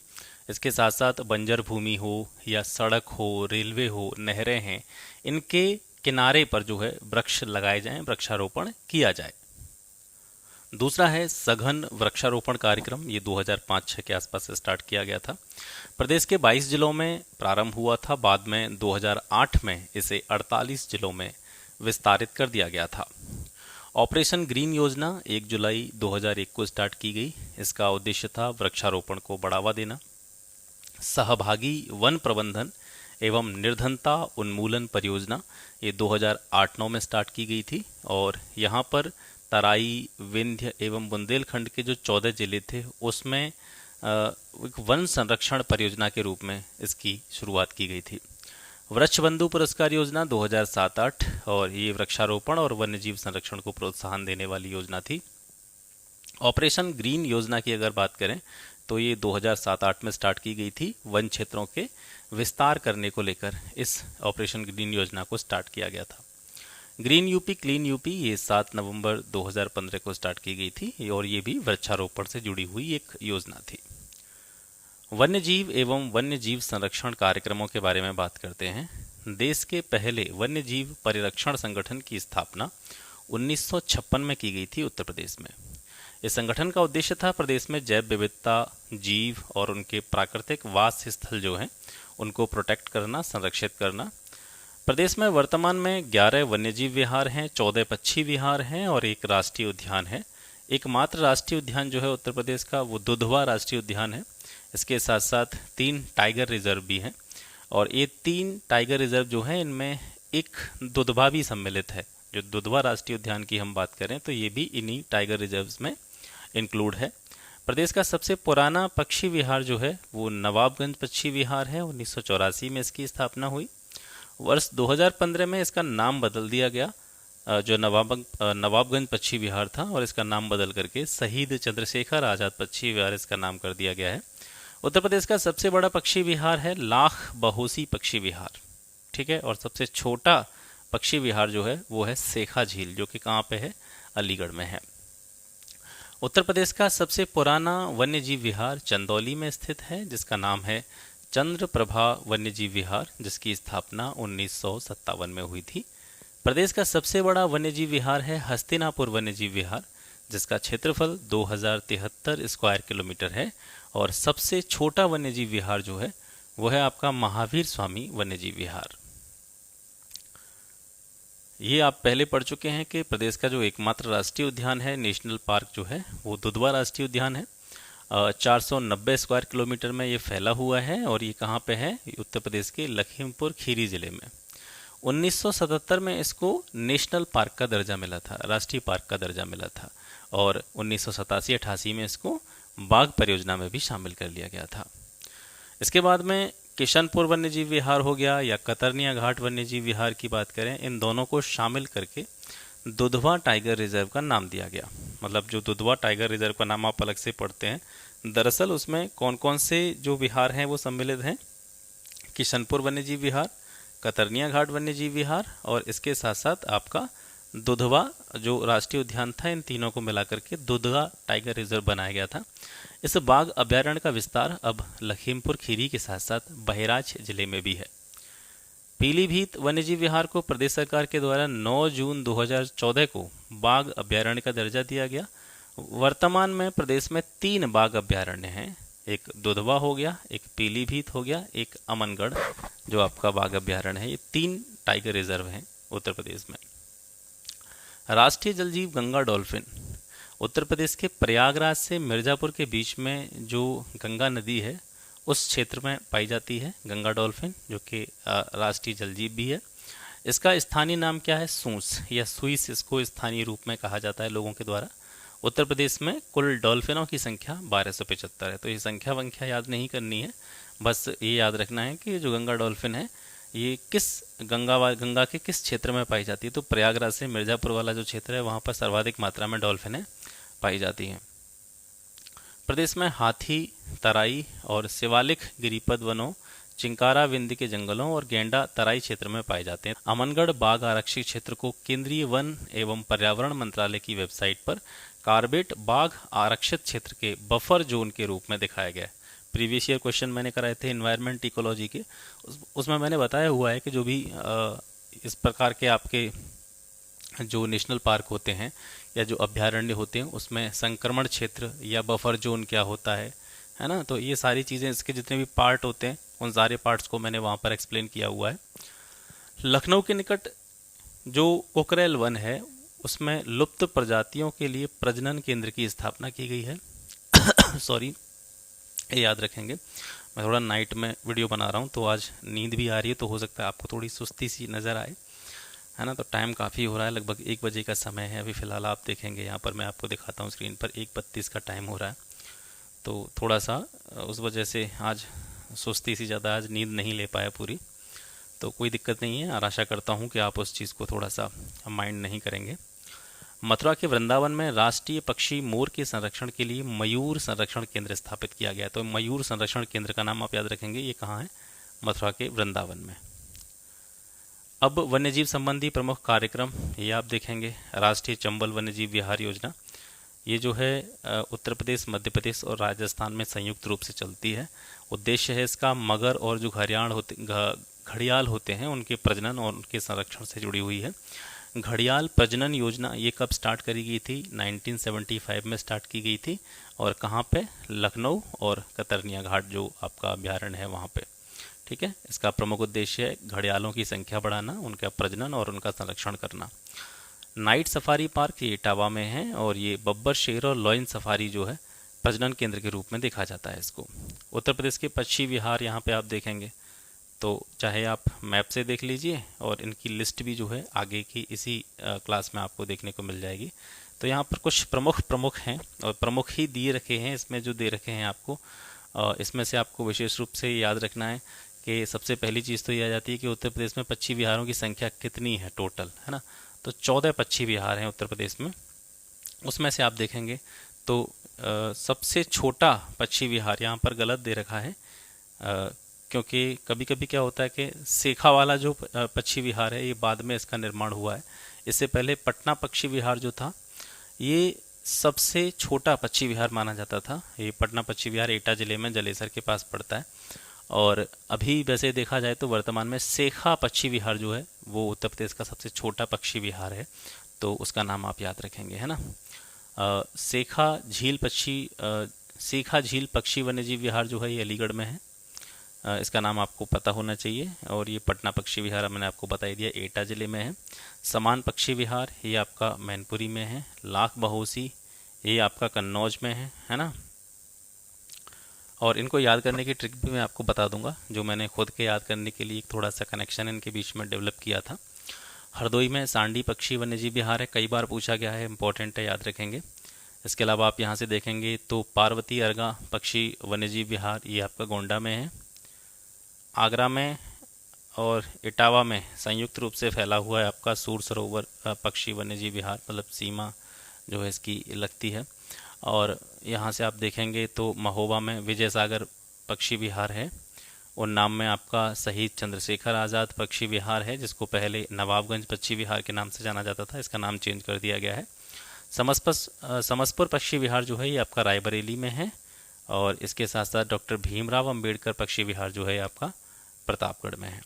इसके साथ साथ बंजर भूमि हो या सड़क हो, रेलवे हो, नहरें हैं, इनके किनारे पर जो है वृक्ष लगाए जाएं, वृक्षारोपण किया जाए। दूसरा है सघन वृक्षारोपण कार्यक्रम, ये 2005-06 के आसपास से स्टार्ट किया गया था। प्रदेश के 22 जिलों में प्रारंभ हुआ था, बाद में 2008 में इसे 48 जिलों में विस्तारित कर दिया गया था। ऑपरेशन ग्रीन योजना 1 जुलाई 2001 को स्टार्ट की गई। इसका उद्देश्य था वृक्षारोपण को बढ़ावा देना। सहभागी वन प्रबंधन एवं निर्धनता उन्मूलन परियोजना ये 2008-09 में स्टार्ट की गई थी, और यहाँ पर तराई, विंध्य एवं बुंदेलखंड के जो 14 जिले थे उसमें एक वन संरक्षण परियोजना के रूप में इसकी शुरुआत की गई थी। वृक्ष बंधु पुरस्कार योजना 2007-08, और ये वृक्षारोपण और वन्यजीव संरक्षण को प्रोत्साहन देने वाली योजना थी। ऑपरेशन ग्रीन योजना की अगर बात करें तो ये 2007-08 में स्टार्ट की गई थी। वन क्षेत्रों के विस्तार करने को लेकर इस ऑपरेशन ग्रीन योजना को स्टार्ट किया गया था। ग्रीन यूपी क्लीन यूपी ये 7 नवंबर 2015 को स्टार्ट की गई थी, और ये भी वृक्षारोपण से जुड़ी हुई एक योजना थी। वन्यजीव एवं वन्यजीव संरक्षण कार्यक्रमों के बारे में बात करते हैं। देश के पहले वन्यजीव परिरक्षण संगठन की स्थापना 1956 में की गई थी उत्तर प्रदेश में। इस संगठन का उद्देश्य था प्रदेश में जैव विविधता, जीव और उनके प्राकृतिक वास स्थल जो हैं उनको प्रोटेक्ट करना, संरक्षित करना। प्रदेश में वर्तमान में 11 वन्यजीव विहार हैं, 14 पक्षी विहार हैं और एक राष्ट्रीय उद्यान है। एकमात्र राष्ट्रीय उद्यान जो है उत्तर प्रदेश का वो दुधवा राष्ट्रीय उद्यान है। इसके साथ साथ 3 टाइगर रिजर्व भी हैं, और ये 3 टाइगर रिजर्व जो हैं इनमें एक दुधवा भी सम्मिलित है। जो दुधवा राष्ट्रीय उद्यान की हम बात करें तो ये भी इन्हीं टाइगर रिजर्व्स में इंक्लूड है। प्रदेश का सबसे पुराना पक्षी विहार जो है वो नवाबगंज पक्षी विहार है। 1984 में इसकी स्थापना हुई। वर्ष 2015 में इसका नाम बदल दिया गया, जो नवाबगंज पक्षी विहार था, और इसका नाम बदल करके शहीद चंद्रशेखर आज़ाद पक्षी विहार इसका नामकरण कर दिया गया है। उत्तर प्रदेश का सबसे बड़ा पक्षी विहार है लाख बहोसी पक्षी विहार, ठीक है। और सबसे छोटा पक्षी विहार जो है वो है सेखा झील, जो कि कहाँ पे है, अलीगढ़ में है। उत्तर प्रदेश का सबसे पुराना वन्यजीव विहार चंदौली में स्थित है, जिसका नाम है चंद्रप्रभा वन्यजीव विहार, जिसकी स्थापना 1957 में हुई थी। प्रदेश का सबसे बड़ा वन्यजीव विहार है हस्तिनापुर वन्यजीव विहार, जिसका क्षेत्रफल 2073 स्क्वायर किलोमीटर है। और सबसे छोटा वन्यजीव विहार जो है वो है आपका महावीर स्वामी वन्यजीव विहार। ये आप पहले पढ़ चुके हैं कि प्रदेश का जो एकमात्र राष्ट्रीय उद्यान है, नेशनल पार्क जो है, वो दुधवा राष्ट्रीय उद्यान है। 490 स्क्वायर किलोमीटर में ये फैला हुआ है, और ये कहाँ पे है, उत्तर प्रदेश के लखीमपुर खीरी जिले में। 1977 में इसको नेशनल पार्क का दर्जा मिला था, राष्ट्रीय पार्क का दर्जा मिला था। और 1987-88 में इसको बाघ परियोजना में भी शामिल कर लिया गया था। इसके बाद में किशनपुर वन्यजीव विहार हो गया, या कतरनिया घाट वन्यजीव विहार की बात करें, इन दोनों को शामिल करके दुधवा टाइगर रिजर्व का नाम दिया गया। मतलब जो दुधवा टाइगर रिजर्व का नाम आप अलग से पढ़ते हैं, दरअसल उसमें कौन कौन से जो विहार हैं वो सम्मिलित हैं, किशनपुर वन्यजीव विहार, कतरनिया घाट वन्यजीव विहार, और इसके साथ साथ आपका दुधवा जो राष्ट्रीय उद्यान था। इन तीनों को मिलाकर के दुधवा टाइगर रिजर्व बनाया गया था। इस बाघ अभ्यारण्य का विस्तार अब लखीमपुर खीरी के साथ साथ बहराइच जिले में भी है। पीलीभीत वन्यजीव विहार को प्रदेश सरकार के द्वारा 9 जून 2014 को बाघ अभ्यारण्य का दर्जा दिया गया। वर्तमान में प्रदेश में 3 बाघ अभ्यारण्य हैं, एक दुधवा हो गया, एक पीलीभीत हो गया, एक अमनगढ़ जो आपका बाघ अभ्यारण्य है। ये 3 टाइगर रिजर्व हैं उत्तर प्रदेश में। राष्ट्रीय जलजीव गंगा डॉल्फिन उत्तर प्रदेश के प्रयागराज से मिर्जापुर के बीच में जो गंगा नदी है उस क्षेत्र में पाई जाती है गंगा डॉल्फिन, जो कि राष्ट्रीय जलजीव भी है। इसका स्थानीय नाम क्या है, सूस या सुइस, इसको स्थानीय रूप में कहा जाता है लोगों के द्वारा। उत्तर प्रदेश में कुल डॉल्फिनों की संख्या 1275 है। तो ये संख्या वंख्या याद नहीं करनी है, बस ये याद रखना है कि जो गंगा डॉल्फिन है ये किस गंगा के किस क्षेत्र में पाई जाती है। तो प्रयागराज से मिर्जापुर वाला जो क्षेत्र है वहाँ पर सर्वाधिक मात्रा में डॉल्फिनें पाई जाती हैं। प्रदेश में हाथी, तराई और शिवालिक गिरिपद वनों, चिंकारा विंध्य के जंगलों और गेंडा तराई क्षेत्र में पाए जाते हैं। अमनगढ़ बाघ आरक्षित क्षेत्र को केंद्रीय वन एवं पर्यावरण मंत्रालय की वेबसाइट पर कार्बेट बाघ आरक्षित क्षेत्र के बफर जोन के रूप में दिखाया गया है। प्रीवियस ईयर क्वेश्चन मैंने कराए थे एनवायरमेंट इकोलॉजी के, उसमें मैंने बताया हुआ है कि जो भी इस प्रकार के आपके जो नेशनल पार्क होते हैं या जो अभ्यारण्य होते हैं उसमें संक्रमण क्षेत्र या बफर जोन क्या होता है ना। तो ये सारी चीज़ें, इसके जितने भी पार्ट होते हैं उन सारे पार्ट्स को मैंने वहाँ पर एक्सप्लेन किया हुआ है। लखनऊ के निकट जो कोकरेल वन है उसमें लुप्त प्रजातियों के लिए प्रजनन केंद्र की स्थापना की गई है। सॉरी, ये याद रखेंगे। मैं थोड़ा नाइट में वीडियो बना रहा हूँ तो आज नींद भी आ रही है, तो हो सकता है आपको थोड़ी सुस्ती सी नज़र आए, है ना। तो टाइम काफ़ी हो रहा है, लगभग 1 बजे का समय है अभी फ़िलहाल। आप देखेंगे यहाँ पर मैं आपको दिखाता हूँ स्क्रीन पर 1:32 का टाइम हो रहा है। तो थोड़ा सा उस वजह से आज सुस्ती सी ज़्यादा, आज नींद नहीं ले पाया पूरी। तो कोई दिक्कत नहीं है, और आशा करता हूँ कि आप उस चीज़ को थोड़ा सा माइंड नहीं करेंगे। मथुरा के वृंदावन में राष्ट्रीय पक्षी मोर के संरक्षण के लिए मयूर संरक्षण केंद्र स्थापित किया गया। तो मयूर संरक्षण केंद्र का नाम आप याद रखेंगे, ये कहाँ है, मथुरा के वृंदावन में। अब वन्यजीव संबंधी प्रमुख कार्यक्रम ये आप देखेंगे। राष्ट्रीय चंबल वन्यजीव विहार योजना, ये जो है उत्तर प्रदेश, मध्य प्रदेश और राजस्थान में संयुक्त रूप से चलती है। उद्देश्य है इसका मगर और जो घड़ियाल होते हैं उनके प्रजनन और उनके संरक्षण से जुड़ी हुई है। घड़ियाल प्रजनन योजना ये कब स्टार्ट करी गई थी, 1975 में स्टार्ट की गई थी। और कहाँ पे, लखनऊ और कतरनिया घाट जो आपका अभ्यारण्य है वहाँ पे, ठीक है। इसका प्रमुख उद्देश्य है घड़ियालों की संख्या बढ़ाना, उनका प्रजनन और उनका संरक्षण करना। नाइट सफारी पार्क ये इटावा में है, और ये बब्बर शेर और लॉयन सफारी जो है प्रजनन केंद्र के रूप में देखा जाता है इसको। उत्तर प्रदेश के पक्षी विहार यहाँ पे आप देखेंगे, तो चाहे आप मैप से देख लीजिए और इनकी लिस्ट भी जो है आगे की इसी क्लास में आपको देखने को मिल जाएगी। तो तो यहाँ पर कुछ प्रमुख हैं और प्रमुख ही दिए रखे हैं इसमें, जो दे रखे हैं आपको। इसमें से आपको विशेष रूप से याद रखना है कि सबसे पहली चीज़ तो ये आ जाती है कि उत्तर प्रदेश में पक्षी विहारों की संख्या कितनी है टोटल, है ना। तो 14 पक्षी विहार हैं उत्तर प्रदेश में। उसमें से आप देखेंगे तो सबसे छोटा पक्षी विहार यहाँ पर गलत दे रखा है, क्योंकि कभी कभी क्या होता है कि सेखा वाला जो पक्षी विहार है ये बाद में इसका निर्माण हुआ है। इससे पहले पटना पक्षी विहार जो था ये सबसे छोटा पक्षी विहार माना जाता था। ये पटना पक्षी विहार एटा जिले में जलेसर के पास पड़ता है। और अभी वैसे देखा जाए तो वर्तमान में सेखा पक्षी विहार जो है वो उत्तर प्रदेश का सबसे छोटा पक्षी विहार है, तो उसका नाम आप याद रखेंगे, है ना। सेखा झील पक्षी वन्यजीव विहार जो है ये अलीगढ़ में है, इसका नाम आपको पता होना चाहिए। और ये पटना पक्षी विहार मैंने आपको बता ही दिया, एटा जिले में है। समान पक्षी विहार ये आपका मैनपुरी में है। लाख बहोसी ये आपका कन्नौज में है ना। और इनको याद करने की ट्रिक भी मैं आपको बता दूंगा, जो मैंने खुद के याद करने के लिए थोड़ा सा कनेक्शन इनके बीच में डेवलप किया था। हरदोई में सांडी पक्षी वन्यजीव विहार है, कई बार पूछा गया है, इंपॉर्टेंट है, याद रखेंगे। इसके अलावा आप यहाँ से देखेंगे तो पार्वती अर्गा पक्षी वन्यजीव विहार ये आपका गोंडा में है। आगरा में और इटावा में संयुक्त रूप से फैला हुआ है आपका सूर सरोवर पक्षी वन्यजीव विहार, मतलब सीमा जो है इसकी लगती है। और यहाँ से आप देखेंगे तो महोबा में विजय सागर पक्षी विहार है। उन्नाव में आपका शहीद चंद्रशेखर आज़ाद पक्षी विहार है, जिसको पहले नवाबगंज पक्षी विहार के नाम से जाना जाता था, इसका नाम चेंज कर दिया गया है। समसपुर पक्षी विहार जो है ये आपका रायबरेली में है। और इसके साथ साथ डॉक्टर भीमराव अंबेडकर पक्षी विहार जो है आपका प्रतापगढ़ में है।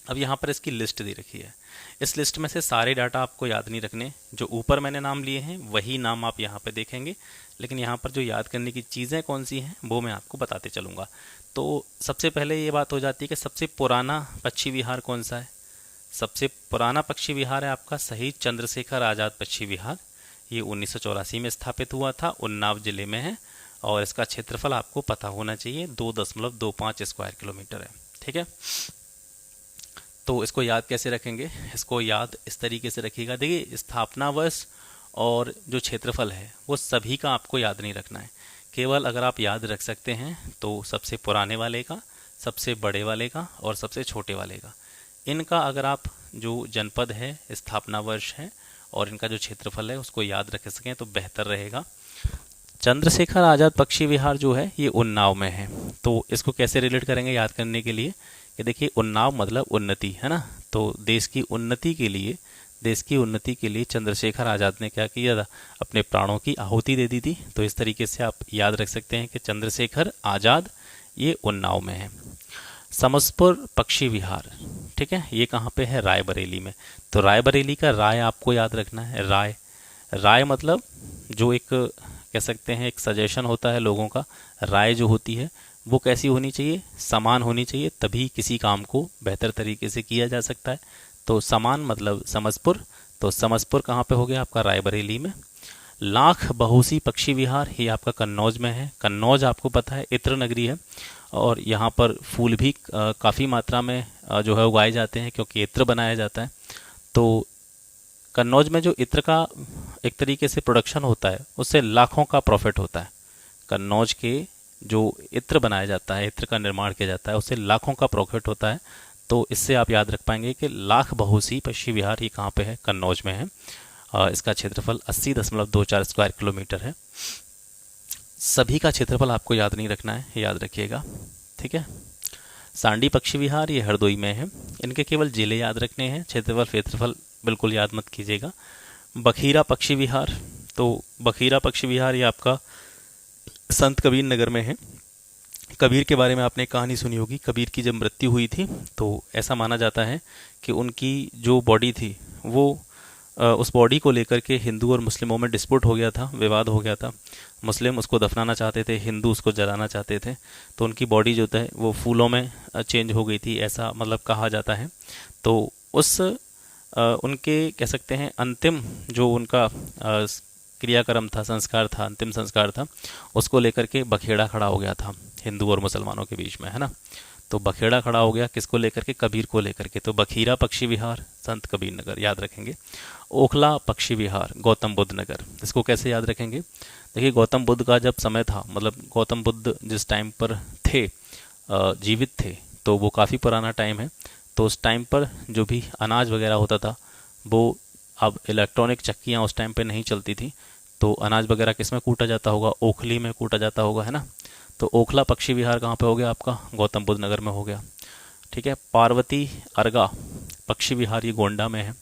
अब यहाँ पर इसकी लिस्ट दे रखी है। इस लिस्ट में से सारे डाटा आपको याद नहीं रखने, जो ऊपर मैंने नाम लिए हैं वही नाम आप यहाँ पे देखेंगे, लेकिन यहाँ पर जो याद करने की चीज़ें कौन सी हैं वो मैं आपको बताते चलूँगा। तो सबसे पहले ये बात हो जाती है कि सबसे पुराना पक्षी विहार कौन सा है। सबसे पुराना पक्षी विहार है आपका शहीद चंद्रशेखर आज़ाद पक्षी विहार। ये 1984 में स्थापित हुआ था, उन्नाव जिले में है। और इसका क्षेत्रफल आपको पता होना चाहिए, 2.25 स्क्वायर किलोमीटर है, ठीक है। तो इसको याद कैसे रखेंगे, इसको याद इस तरीके से रखिएगा। देखिए, स्थापना वर्ष और जो क्षेत्रफल है वो सभी का आपको याद नहीं रखना है। केवल अगर आप याद रख सकते हैं तो सबसे पुराने वाले का, सबसे बड़े वाले का और सबसे छोटे वाले का, इनका अगर आप जो जनपद है, स्थापना वर्ष है और इनका जो क्षेत्रफल है उसको याद रख सकें तो बेहतर रहेगा। चंद्रशेखर आज़ाद पक्षी विहार जो है ये उन्नाव में है। तो इसको कैसे रिलेट करेंगे याद करने के लिए कि देखिए, उन्नाव मतलब उन्नति, है ना। तो देश की उन्नति के लिए चंद्रशेखर आज़ाद ने क्या किया था, अपने प्राणों की आहुति दे दी थी। तो इस तरीके से आप याद रख सकते हैं कि चंद्रशेखर आज़ाद ये उन्नाव में है। समसपुर पक्षी विहार, ठीक है, ये कहाँ पे है, रायबरेली में। तो रायबरेली का राय आपको याद रखना है। राय मतलब जो एक कह सकते हैं एक सजेशन होता है लोगों का। राय जो होती है वो कैसी होनी चाहिए, समान होनी चाहिए, तभी किसी काम को बेहतर तरीके से किया जा सकता है। तो समान मतलब समसपुर। तो समसपुर कहाँ पे हो गया आपका, रायबरेली में। लाख बहोसी पक्षी विहार ये आपका कन्नौज में है। कन्नौज आपको पता है इत्र नगरी है और यहाँ पर फूल भी काफ़ी मात्रा में जो है उगाए जाते हैं, क्योंकि इत्र बनाया जाता है। तो कन्नौज में जो इत्र का एक तरीके से प्रोडक्शन होता है उससे लाखों का प्रॉफिट होता है। कन्नौज के जो इत्र बनाया जाता है, इत्र का निर्माण किया जाता है, उससे लाखों का प्रॉफिट होता है। तो इससे आप याद रख पाएंगे कि लाख बहोसी पक्षी विहार ये कहाँ पे है, कन्नौज में है। इसका क्षेत्रफल 80.24 स्क्वायर किलोमीटर है। सभी का क्षेत्रफल आपको याद नहीं रखना है, याद रखिएगा, ठीक है। सांडी पक्षी विहार ये हरदोई में है। इनके केवल जिले याद रखने हैं, क्षेत्रफल बिल्कुल याद मत कीजिएगा। बखीरा पक्षी विहार, तो बखीरा पक्षी विहार ये आपका संत कबीर नगर में है। कबीर के बारे में आपने कहानी सुनी होगी। कबीर की जब मृत्यु हुई थी तो ऐसा माना जाता है कि उनकी जो बॉडी थी वो उस बॉडी को लेकर के हिंदू और मुस्लिमों में डिस्प्यूट हो गया था, विवाद हो गया था। मुस्लिम उसको दफनाना चाहते थे, हिंदू उसको जलाना चाहते थे। तो उनकी बॉडी जो है वो फूलों में चेंज हो गई थी, ऐसा मतलब कहा जाता है। तो उस उनके कह सकते हैं अंतिम जो उनका क्रियाक्रम था, संस्कार था, अंतिम संस्कार था, उसको लेकर के बखेड़ा खड़ा हो गया था हिंदू और मुसलमानों के बीच में, है ना। तो बखेड़ा खड़ा हो गया किसको लेकर के, कबीर को लेकर के, तो बखीरा पक्षी विहार संत कबीर नगर याद रखेंगे। ओखला पक्षी विहार गौतम बुद्ध नगर, इसको कैसे याद रखेंगे, देखिए गौतम बुद्ध का जब समय था, मतलब गौतम बुद्ध जिस टाइम पर थे, जीवित थे, तो वो काफ़ी पुराना टाइम है। तो उस टाइम पर जो भी अनाज वगैरह होता था वो, अब इलेक्ट्रॉनिक चक्कियाँ उस टाइम पे नहीं चलती थी, तो अनाज वगैरह किस में कूटा जाता होगा, ओखली में कूटा जाता होगा, है ना। तो ओखला पक्षी विहार कहाँ पे हो गया आपका, गौतम बुद्ध नगर में हो गया। ठीक है, पार्वती अर्गा पक्षी विहार ये गोंडा में है।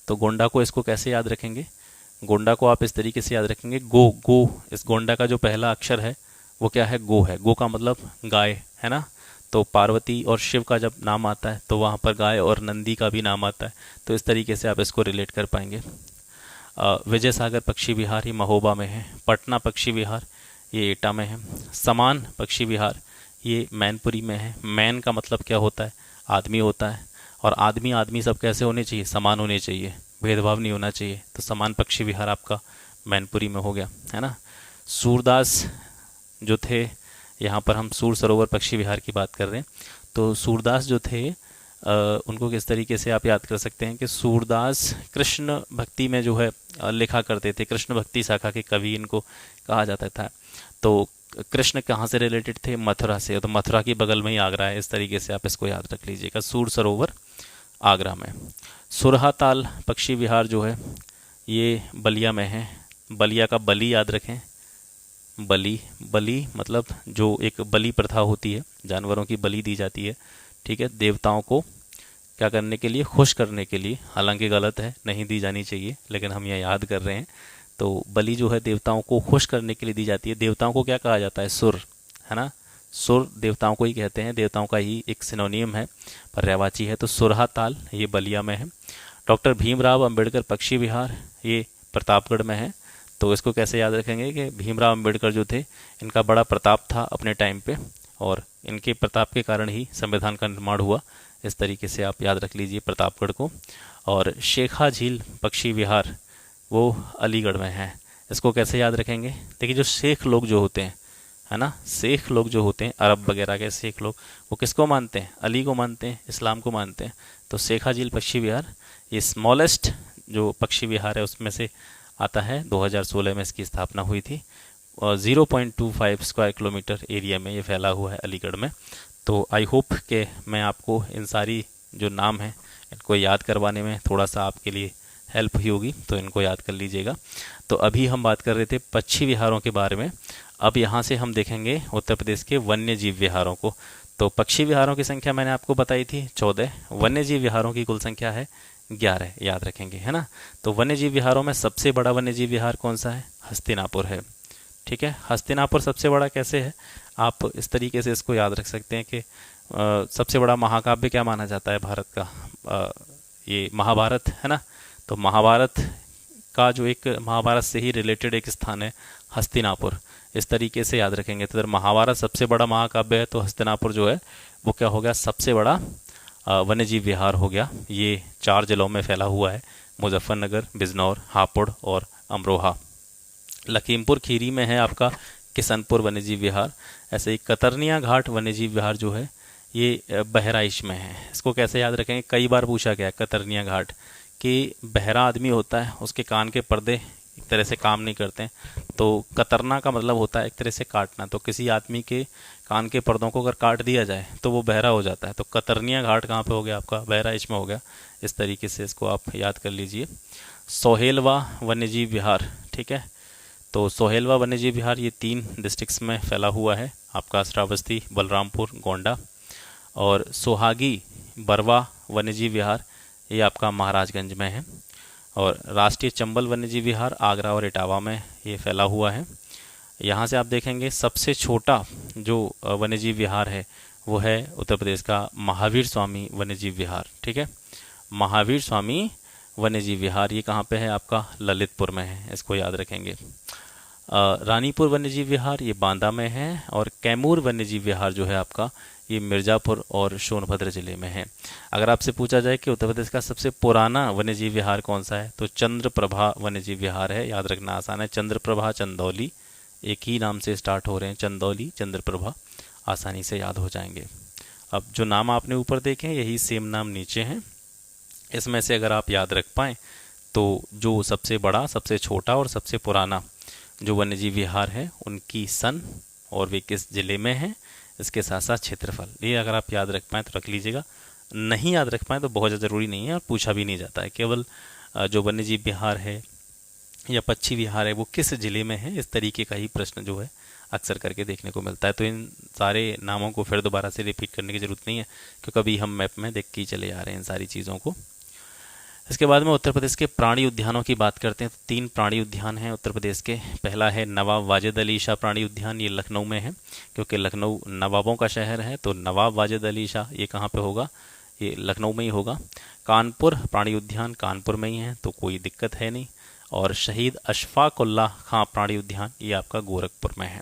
तो गोंडा को इसको कैसे याद रखेंगे, गोंडा को आप इस तरीके से याद रखेंगे, गो गो, इस गोंडा का जो पहला अक्षर है वो क्या है, गो है, गो का मतलब गाय, है ना। तो पार्वती और शिव का जब नाम आता है तो वहाँ पर गाय और नंदी का भी नाम आता है, तो इस तरीके से आप इसको रिलेट कर पाएंगे। विजय सागर पक्षी विहार ये महोबा में है। पटना पक्षी विहार ये एटा में है। समान पक्षी विहार ये मैनपुरी में है। मैन का मतलब क्या होता है, आदमी होता है, और आदमी आदमी सब कैसे होने चाहिए, समान होने चाहिए, भेदभाव नहीं होना चाहिए। तो समान पक्षी विहार आपका मैनपुरी में हो गया, है ना। सूरदास जो थे, यहाँ पर हम सूर सरोवर पक्षी विहार की बात कर रहे हैं, तो सूरदास जो थे उनको किस तरीके से आप याद कर सकते हैं कि सूरदास कृष्ण भक्ति में जो है लिखा करते थे, कृष्ण भक्ति शाखा के कवि इनको कहा जाता था। तो कृष्ण कहाँ से रिलेटेड थे, मथुरा से, तो मथुरा की बगल में ही आगरा है, इस तरीके से आप इसको याद रख लीजिएगा, सूर सरोवर आगरा में। सुरहाताल पक्षी विहार जो है ये बलिया में है। बलिया का बलि याद रखें, बलि, बलि मतलब जो एक बलि प्रथा होती है, जानवरों की बलि दी जाती है, ठीक है, देवताओं को क्या करने के लिए, खुश करने के लिए, हालांकि गलत है, नहीं दी जानी चाहिए, लेकिन हम यह याद कर रहे हैं। तो बलि जो है देवताओं को खुश करने के लिए दी जाती है। देवताओं को क्या कहा जाता है, सुर, है ना, सुर देवताओं को ही कहते हैं, देवताओं का ही एक सिनोनियम है, पर्यायवाची है। तो सुरहा ताल ये बलिया में है। डॉक्टर भीमराव अंबेडकर पक्षी विहार ये प्रतापगढ़ में है। तो इसको कैसे याद रखेंगे कि भीमराव अंबेडकर जो थे इनका बड़ा प्रताप था अपने टाइम पे, और इनके प्रताप के कारण ही संविधान का निर्माण हुआ, इस तरीके से आप याद रख लीजिए प्रतापगढ़ को। और शेखा झील पक्षी विहार वो अलीगढ़ में है, इसको कैसे याद रखेंगे, देखिए जो शेख लोग जो होते हैं, है ना, शेख लोग जो होते हैं, अरब वगैरह के शेख लोग, वो किसको मानते हैं, अली को मानते हैं, इस्लाम को मानते हैं। तो शेखा झील पक्षी विहार ये स्मॉलेस्ट जो पक्षी विहार है उसमें से आता है, 2016 में इसकी स्थापना हुई थी, और 0.25 स्क्वायर किलोमीटर एरिया में ये फैला हुआ है अलीगढ़ में। तो आई होप कि मैं आपको इन सारी जो नाम हैं इनको याद करवाने में थोड़ा सा आपके लिए हेल्प हुई होगी, तो इनको याद कर लीजिएगा। तो अभी हम बात कर रहे थे पक्षी विहारों के बारे में, अब यहाँ से हम देखेंगे उत्तर प्रदेश के वन्य जीव विहारों को। तो पक्षी विहारों की संख्या मैंने आपको बताई थी 14, वन्य जीव विहारों की कुल संख्या है 11, याद रखेंगे, है ना। तो वन्य जीव विहारों में सबसे बड़ा वन्य जीव विहार कौन सा है, हस्तिनापुर है, ठीक है। हस्तिनापुर सबसे बड़ा कैसे है, आप इस तरीके से इसको याद रख सकते हैं कि सबसे बड़ा महाकाव्य क्या माना जाता है भारत का, ये महाभारत, है ना। तो महाभारत का जो एक, महाभारत से ही रिलेटेड एक स्थान है हस्तिनापुर, इस तरीके से याद रखेंगे। तो अगर महाभारत सबसे बड़ा महाकाव्य है तो हस्तिनापुर जो है वो क्या हो गया, सबसे बड़ा वन्यजीव विहार हो गया। ये 4 जिलों में फैला हुआ है, मुजफ्फरनगर, बिजनौर, हापुड़ और अमरोहा। लखीमपुर खीरी में है आपका किशनपुर वन्यजीव विहार। ऐसे ही कतरनिया घाट वन्यजीव विहार जो है ये बहराइच में है। इसको कैसे याद रखेंगे, कई बार पूछा गया कतरनिया घाट, कि बहरा आदमी होता है, उसके कान के पर्दे एक तरह से काम नहीं करते हैं, तो कतरना का मतलब होता है एक तरह से काटना। तो किसी आदमी के कान के पर्दों को अगर काट दिया जाए तो वो बहरा हो जाता है। तो कतरनिया घाट कहाँ पे हो गया आपका, बहराइच में हो गया। इस तरीके से इसको आप याद कर लीजिए। सोहेलवा वन्यजीव विहार, ठीक है। तो सोहेलवा वन्यजीव विहार ये 3 डिस्ट्रिक्ट्स में फैला हुआ है आपका, श्रावस्ती, बलरामपुर, गोंडा। और सोहागी बरवा वन्यजीव विहार ये आपका महाराजगंज में है। और राष्ट्रीय चंबल वन्यजीव विहार आगरा और इटावा में ये फैला हुआ है। यहाँ से आप देखेंगे सबसे छोटा जो वन्यजीव विहार है वो है उत्तर प्रदेश का महावीर स्वामी वन्यजीव विहार, ठीक है। महावीर स्वामी वन्यजीव विहार ये कहाँ पे है आपका, ललितपुर में है, इसको याद रखेंगे। रानीपुर वन्यजीव विहार ये बांदा में है। और कैमूर वन्यजीव विहार जो है आपका ये मिर्ज़ापुर और सोनभद्र जिले में है। अगर आपसे पूछा जाए कि उत्तर प्रदेश का सबसे पुराना वन्यजीव विहार कौन सा है, तो चंद्रप्रभा वन्यजीव विहार है, याद रखना आसान है। चंद्रप्रभा, चंदौली, एक ही नाम से स्टार्ट हो रहे हैं, चंदौली, चंद्रप्रभा, आसानी से याद हो जाएंगे। अब जो नाम आपने ऊपर देखे यही सेम नाम नीचे हैं। इसमें से अगर आप याद रख पाएँ तो जो सबसे बड़ा, सबसे छोटा और सबसे पुराना जो वन्यजीव विहार है उनकी सन और वे किस जिले में है, इसके साथ साथ क्षेत्रफल, ये अगर आप याद रख पाएँ तो रख लीजिएगा। नहीं याद रख पाएँ तो बहुत ज़्यादा ज़रूरी नहीं है और पूछा भी नहीं जाता है। केवल जो वन्यजीव विहार है या पक्षी विहार है वो किस जिले में है, इस तरीके का ही प्रश्न जो है अक्सर करके देखने को मिलता है। तो इन सारे नामों को फिर दोबारा से रिपीट करने की ज़रूरत नहीं है, क्योंकि अभी हम मैप में देख के ही चले आ रहे हैं इन सारी चीज़ों को। इसके बाद में उत्तर प्रदेश के प्राणी उद्यानों की बात करते हैं तो 3 प्राणी उद्यान हैं उत्तर प्रदेश के। पहला है नवाब वाजिद अली शाह प्राणी उद्यान, ये लखनऊ में है, क्योंकि लखनऊ नवाबों का शहर है, तो नवाब वाजिद अली शाह ये कहाँ पे होगा, ये लखनऊ में ही होगा। कानपुर प्राणी उद्यान कानपुर में ही है, तो कोई दिक्कत है नहीं। और शहीद अशफाक उल्लाह खां प्राणी उद्यान ये आपका गोरखपुर में है।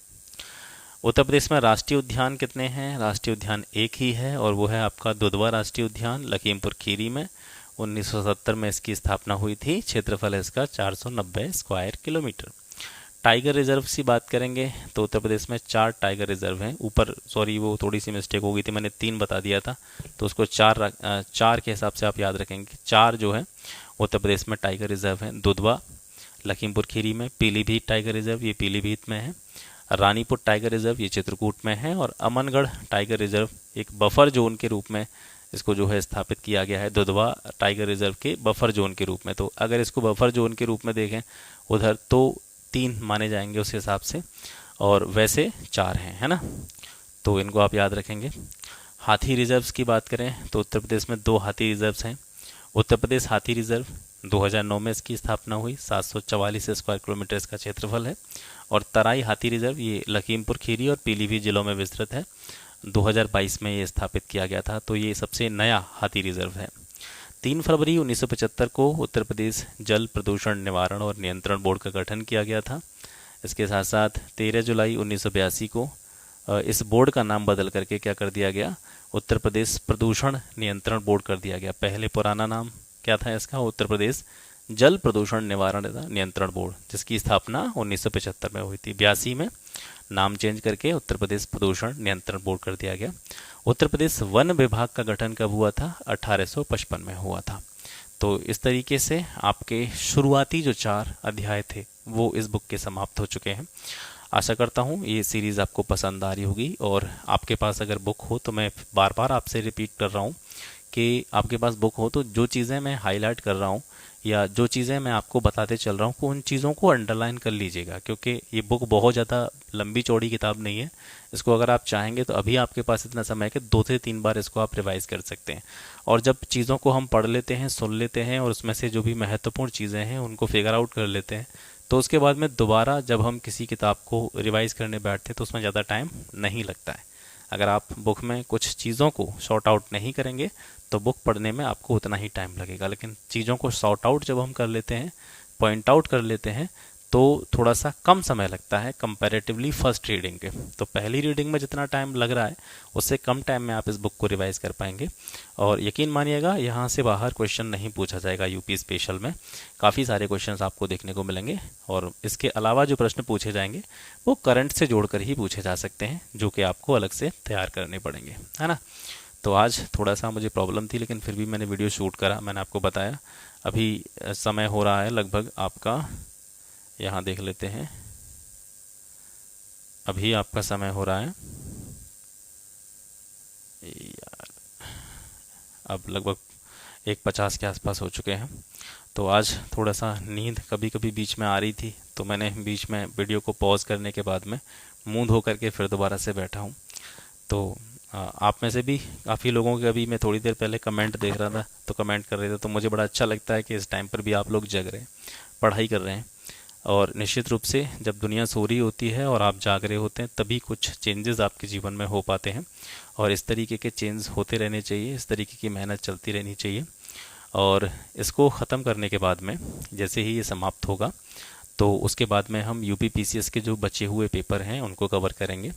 उत्तर प्रदेश में राष्ट्रीय उद्यान कितने हैं, राष्ट्रीय उद्यान एक ही है और वो है आपका दुधवा राष्ट्रीय उद्यान लखीमपुर खीरी में। 1970 में इसकी स्थापना हुई थी। क्षेत्रफल है इसका 490 स्क्वायर किलोमीटर। टाइगर रिजर्व की बात करेंगे तो उत्तर प्रदेश में 4 टाइगर रिजर्व हैं। ऊपर सॉरी वो थोड़ी सी मिस्टेक हो गई थी, मैंने 3 बता दिया था, तो उसको 4 के हिसाब से आप याद रखेंगे। 4 जो है उत्तर प्रदेश में टाइगर रिजर्व हैं। दुधवा लखीमपुर खीरी में, पीलीभीत टाइगर रिजर्व ये पीलीभीत में है, रानीपुर टाइगर रिजर्व ये चित्रकूट में है, और अमनगढ़ टाइगर रिजर्व एक बफर जोन के रूप में इसको जो है स्थापित किया गया है, दुधवा टाइगर रिजर्व के बफर जोन के रूप में। तो अगर इसको बफर जोन के रूप में देखें उधर तो 3 माने जाएंगे उस हिसाब से, और वैसे 4 हैं, है ना, तो इनको आप याद रखेंगे। हाथी रिजर्व्स की बात करें तो उत्तर प्रदेश में 2 हाथी रिजर्व्स हैं। उत्तर प्रदेश हाथी रिजर्व 2009 में इसकी स्थापना हुई, 744 स्क्वायर किलोमीटर इसका क्षेत्रफल है। और तराई हाथी रिजर्व ये लखीमपुर खीरी और पीलीभीत जिलों में विस्तृत है, 2022 में ये स्थापित किया गया था, तो ये सबसे नया हाथी रिजर्व है। 3 फरवरी 1975 को उत्तर प्रदेश जल प्रदूषण निवारण और नियंत्रण बोर्ड का गठन किया गया था। इसके साथ साथ 13 जुलाई 1982 को इस बोर्ड का नाम बदल करके क्या कर दिया गया, उत्तर प्रदेश प्रदूषण नियंत्रण बोर्ड कर दिया गया। पहले पुराना नाम क्या था इसका, उत्तर प्रदेश जल प्रदूषण निवारण नियंत्रण बोर्ड, जिसकी स्थापना 1975 में हुई थी। 82 में नाम चेंज करके उत्तर प्रदेश प्रदूषण नियंत्रण बोर्ड कर दिया गया। उत्तर प्रदेश वन विभाग का गठन कब हुआ था, 1855 में हुआ था। तो इस तरीके से आपके शुरुआती जो 4 अध्याय थे वो इस बुक के समाप्त हो चुके हैं। आशा करता हूँ ये सीरीज़ आपको पसंद आ रही होगी, और आपके पास अगर बुक हो तो मैं बार बार आपसे रिपीट कर रहा हूँ कि आपके पास बुक हो तो जो चीज़ें मैं हाईलाइट कर रहा हूँ या जो चीज़ें मैं आपको बताते चल रहा हूँ उन चीज़ों को अंडरलाइन कर लीजिएगा, क्योंकि ये बुक बहुत ज़्यादा लंबी चौड़ी किताब नहीं है। इसको अगर आप चाहेंगे तो अभी आपके पास इतना समय है कि 2 से 3 बार इसको आप रिवाइज़ कर सकते हैं। और जब चीज़ों को हम पढ़ लेते हैं, सुन लेते हैं और उसमें से जो भी महत्वपूर्ण चीज़ें हैं उनको फिगर आउट कर लेते हैं, तो उसके बाद में दोबारा जब हम किसी किताब को रिवाइज़ करने बैठते हैं तो उसमें ज़्यादा टाइम नहीं लगता है। अगर आप बुक में कुछ चीज़ों को सॉर्ट आउट नहीं करेंगे तो बुक पढ़ने में आपको उतना ही टाइम लगेगा, लेकिन चीज़ों को सॉर्ट आउट जब हम कर लेते हैं, पॉइंट आउट कर लेते हैं, तो थोड़ा सा कम समय लगता है कंपैरेटिवली फर्स्ट रीडिंग के। तो पहली रीडिंग में जितना टाइम लग रहा है उससे कम टाइम में आप इस बुक को रिवाइज कर पाएंगे। और यकीन मानिएगा यहाँ से बाहर क्वेश्चन नहीं पूछा जाएगा। यूपी स्पेशल में काफ़ी सारे क्वेश्चंस आपको देखने को मिलेंगे, और इसके अलावा जो प्रश्न पूछे जाएंगे वो करंट से जोड़कर ही पूछे जा सकते हैं, जो कि आपको अलग से तैयार करने पड़ेंगे, है ना। तो आज थोड़ा सा मुझे प्रॉब्लम थी, लेकिन फिर भी मैंने वीडियो शूट करा, मैंने आपको बताया। अभी समय हो रहा है लगभग आपका, यहाँ देख लेते हैं, अभी आपका समय हो रहा है यार, अब लगभग 1:50 के आसपास हो चुके हैं। तो आज थोड़ा सा नींद कभी कभी बीच में आ रही थी, तो मैंने बीच में वीडियो को पॉज करने के बाद में मुंह धो करके फिर दोबारा से बैठा हूँ। तो आप में से भी काफ़ी लोगों के, अभी मैं थोड़ी देर पहले कमेंट देख रहा था तो कमेंट कर रहे थे, तो मुझे बड़ा अच्छा लगता है कि इस टाइम पर भी आप लोग जग रहे हैं, पढ़ाई कर रहे हैं। और निश्चित रूप से जब दुनिया सो रही होती है और आप जाग रहे होते हैं तभी कुछ चेंजेस आपके जीवन में हो पाते हैं, और इस तरीके के चेंज होते रहने चाहिए, इस तरीके की मेहनत चलती रहनी चाहिए। और इसको ख़त्म करने के बाद में जैसे ही ये समाप्त होगा तो उसके बाद में हम यूपी पीसीएस के जो बचे हुए पेपर हैं उनको कवर करेंगे।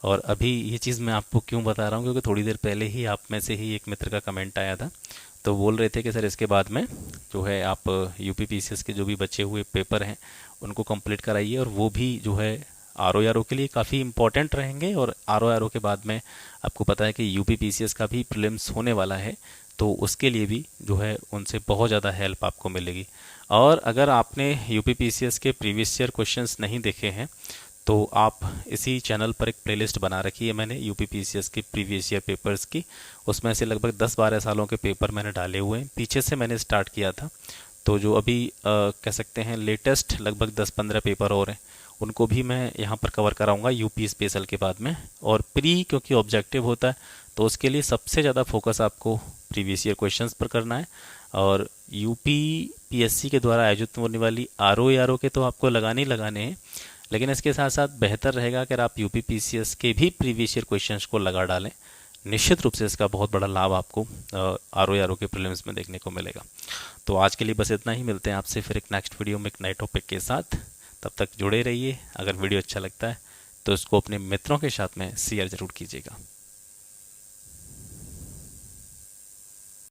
और अभी ये चीज़ मैं आपको क्यों बता रहा हूँ, क्योंकि थोड़ी देर पहले ही आप में से ही एक मित्र का कमेंट आया था, तो बोल रहे थे कि सर इसके बाद में जो है आप यूपी पीसीएस के जो भी बचे हुए पेपर हैं उनको कंप्लीट कराइए, और वो भी जो है आर ओ के लिए काफ़ी इंपॉर्टेंट रहेंगे। और आर ओ के बाद में आपको पता है कि यूपी पीसीएस का भी प्रीलिम्स होने वाला है, तो उसके लिए भी जो है उनसे बहुत ज़्यादा हेल्प आपको मिलेगी। और अगर आपने यूपी पीसीएस के प्रीवियस ईयर क्वेश्चंस नहीं देखे हैं तो आप इसी चैनल पर एक प्लेलिस्ट बना रखी है मैंने यूपी पीसीएस के प्रीवियस ईयर पेपर्स की। उसमें से लगभग 10-12 सालों के पेपर मैंने डाले हुए हैं, पीछे से मैंने स्टार्ट किया था। तो जो अभी कह सकते हैं लेटेस्ट लगभग 10-15 पेपर और हैं, उनको भी मैं यहाँ पर कवर कराऊंगा यूपी स्पेशल के बाद में। और प्री क्योंकि ऑब्जेक्टिव होता है तो उसके लिए सबसे ज़्यादा फोकस आपको प्रीवियस ईयर क्वेश्चंस पर करना है। और यूपी पीएससी के द्वारा आयोजित होने वाली आर ओ के तो आपको लगाने ही लगाने हैं, लेकिन इसके साथ साथ बेहतर रहेगा अगर आप यूपी पीसीएस के भी प्रीवियस ईयर क्वेश्चंस को लगा डालें। निश्चित रूप से इसका बहुत बड़ा लाभ आपको आर ओ के प्रीलिम्स में देखने को मिलेगा। तो आज के लिए बस इतना ही, मिलते हैं आपसे फिर एक नेक्स्ट वीडियो में एक नए टॉपिक के साथ। तब तक जुड़े रहिए। अगर वीडियो अच्छा लगता है तो इसको अपने मित्रों के साथ में शेयर ज़रूर कीजिएगा।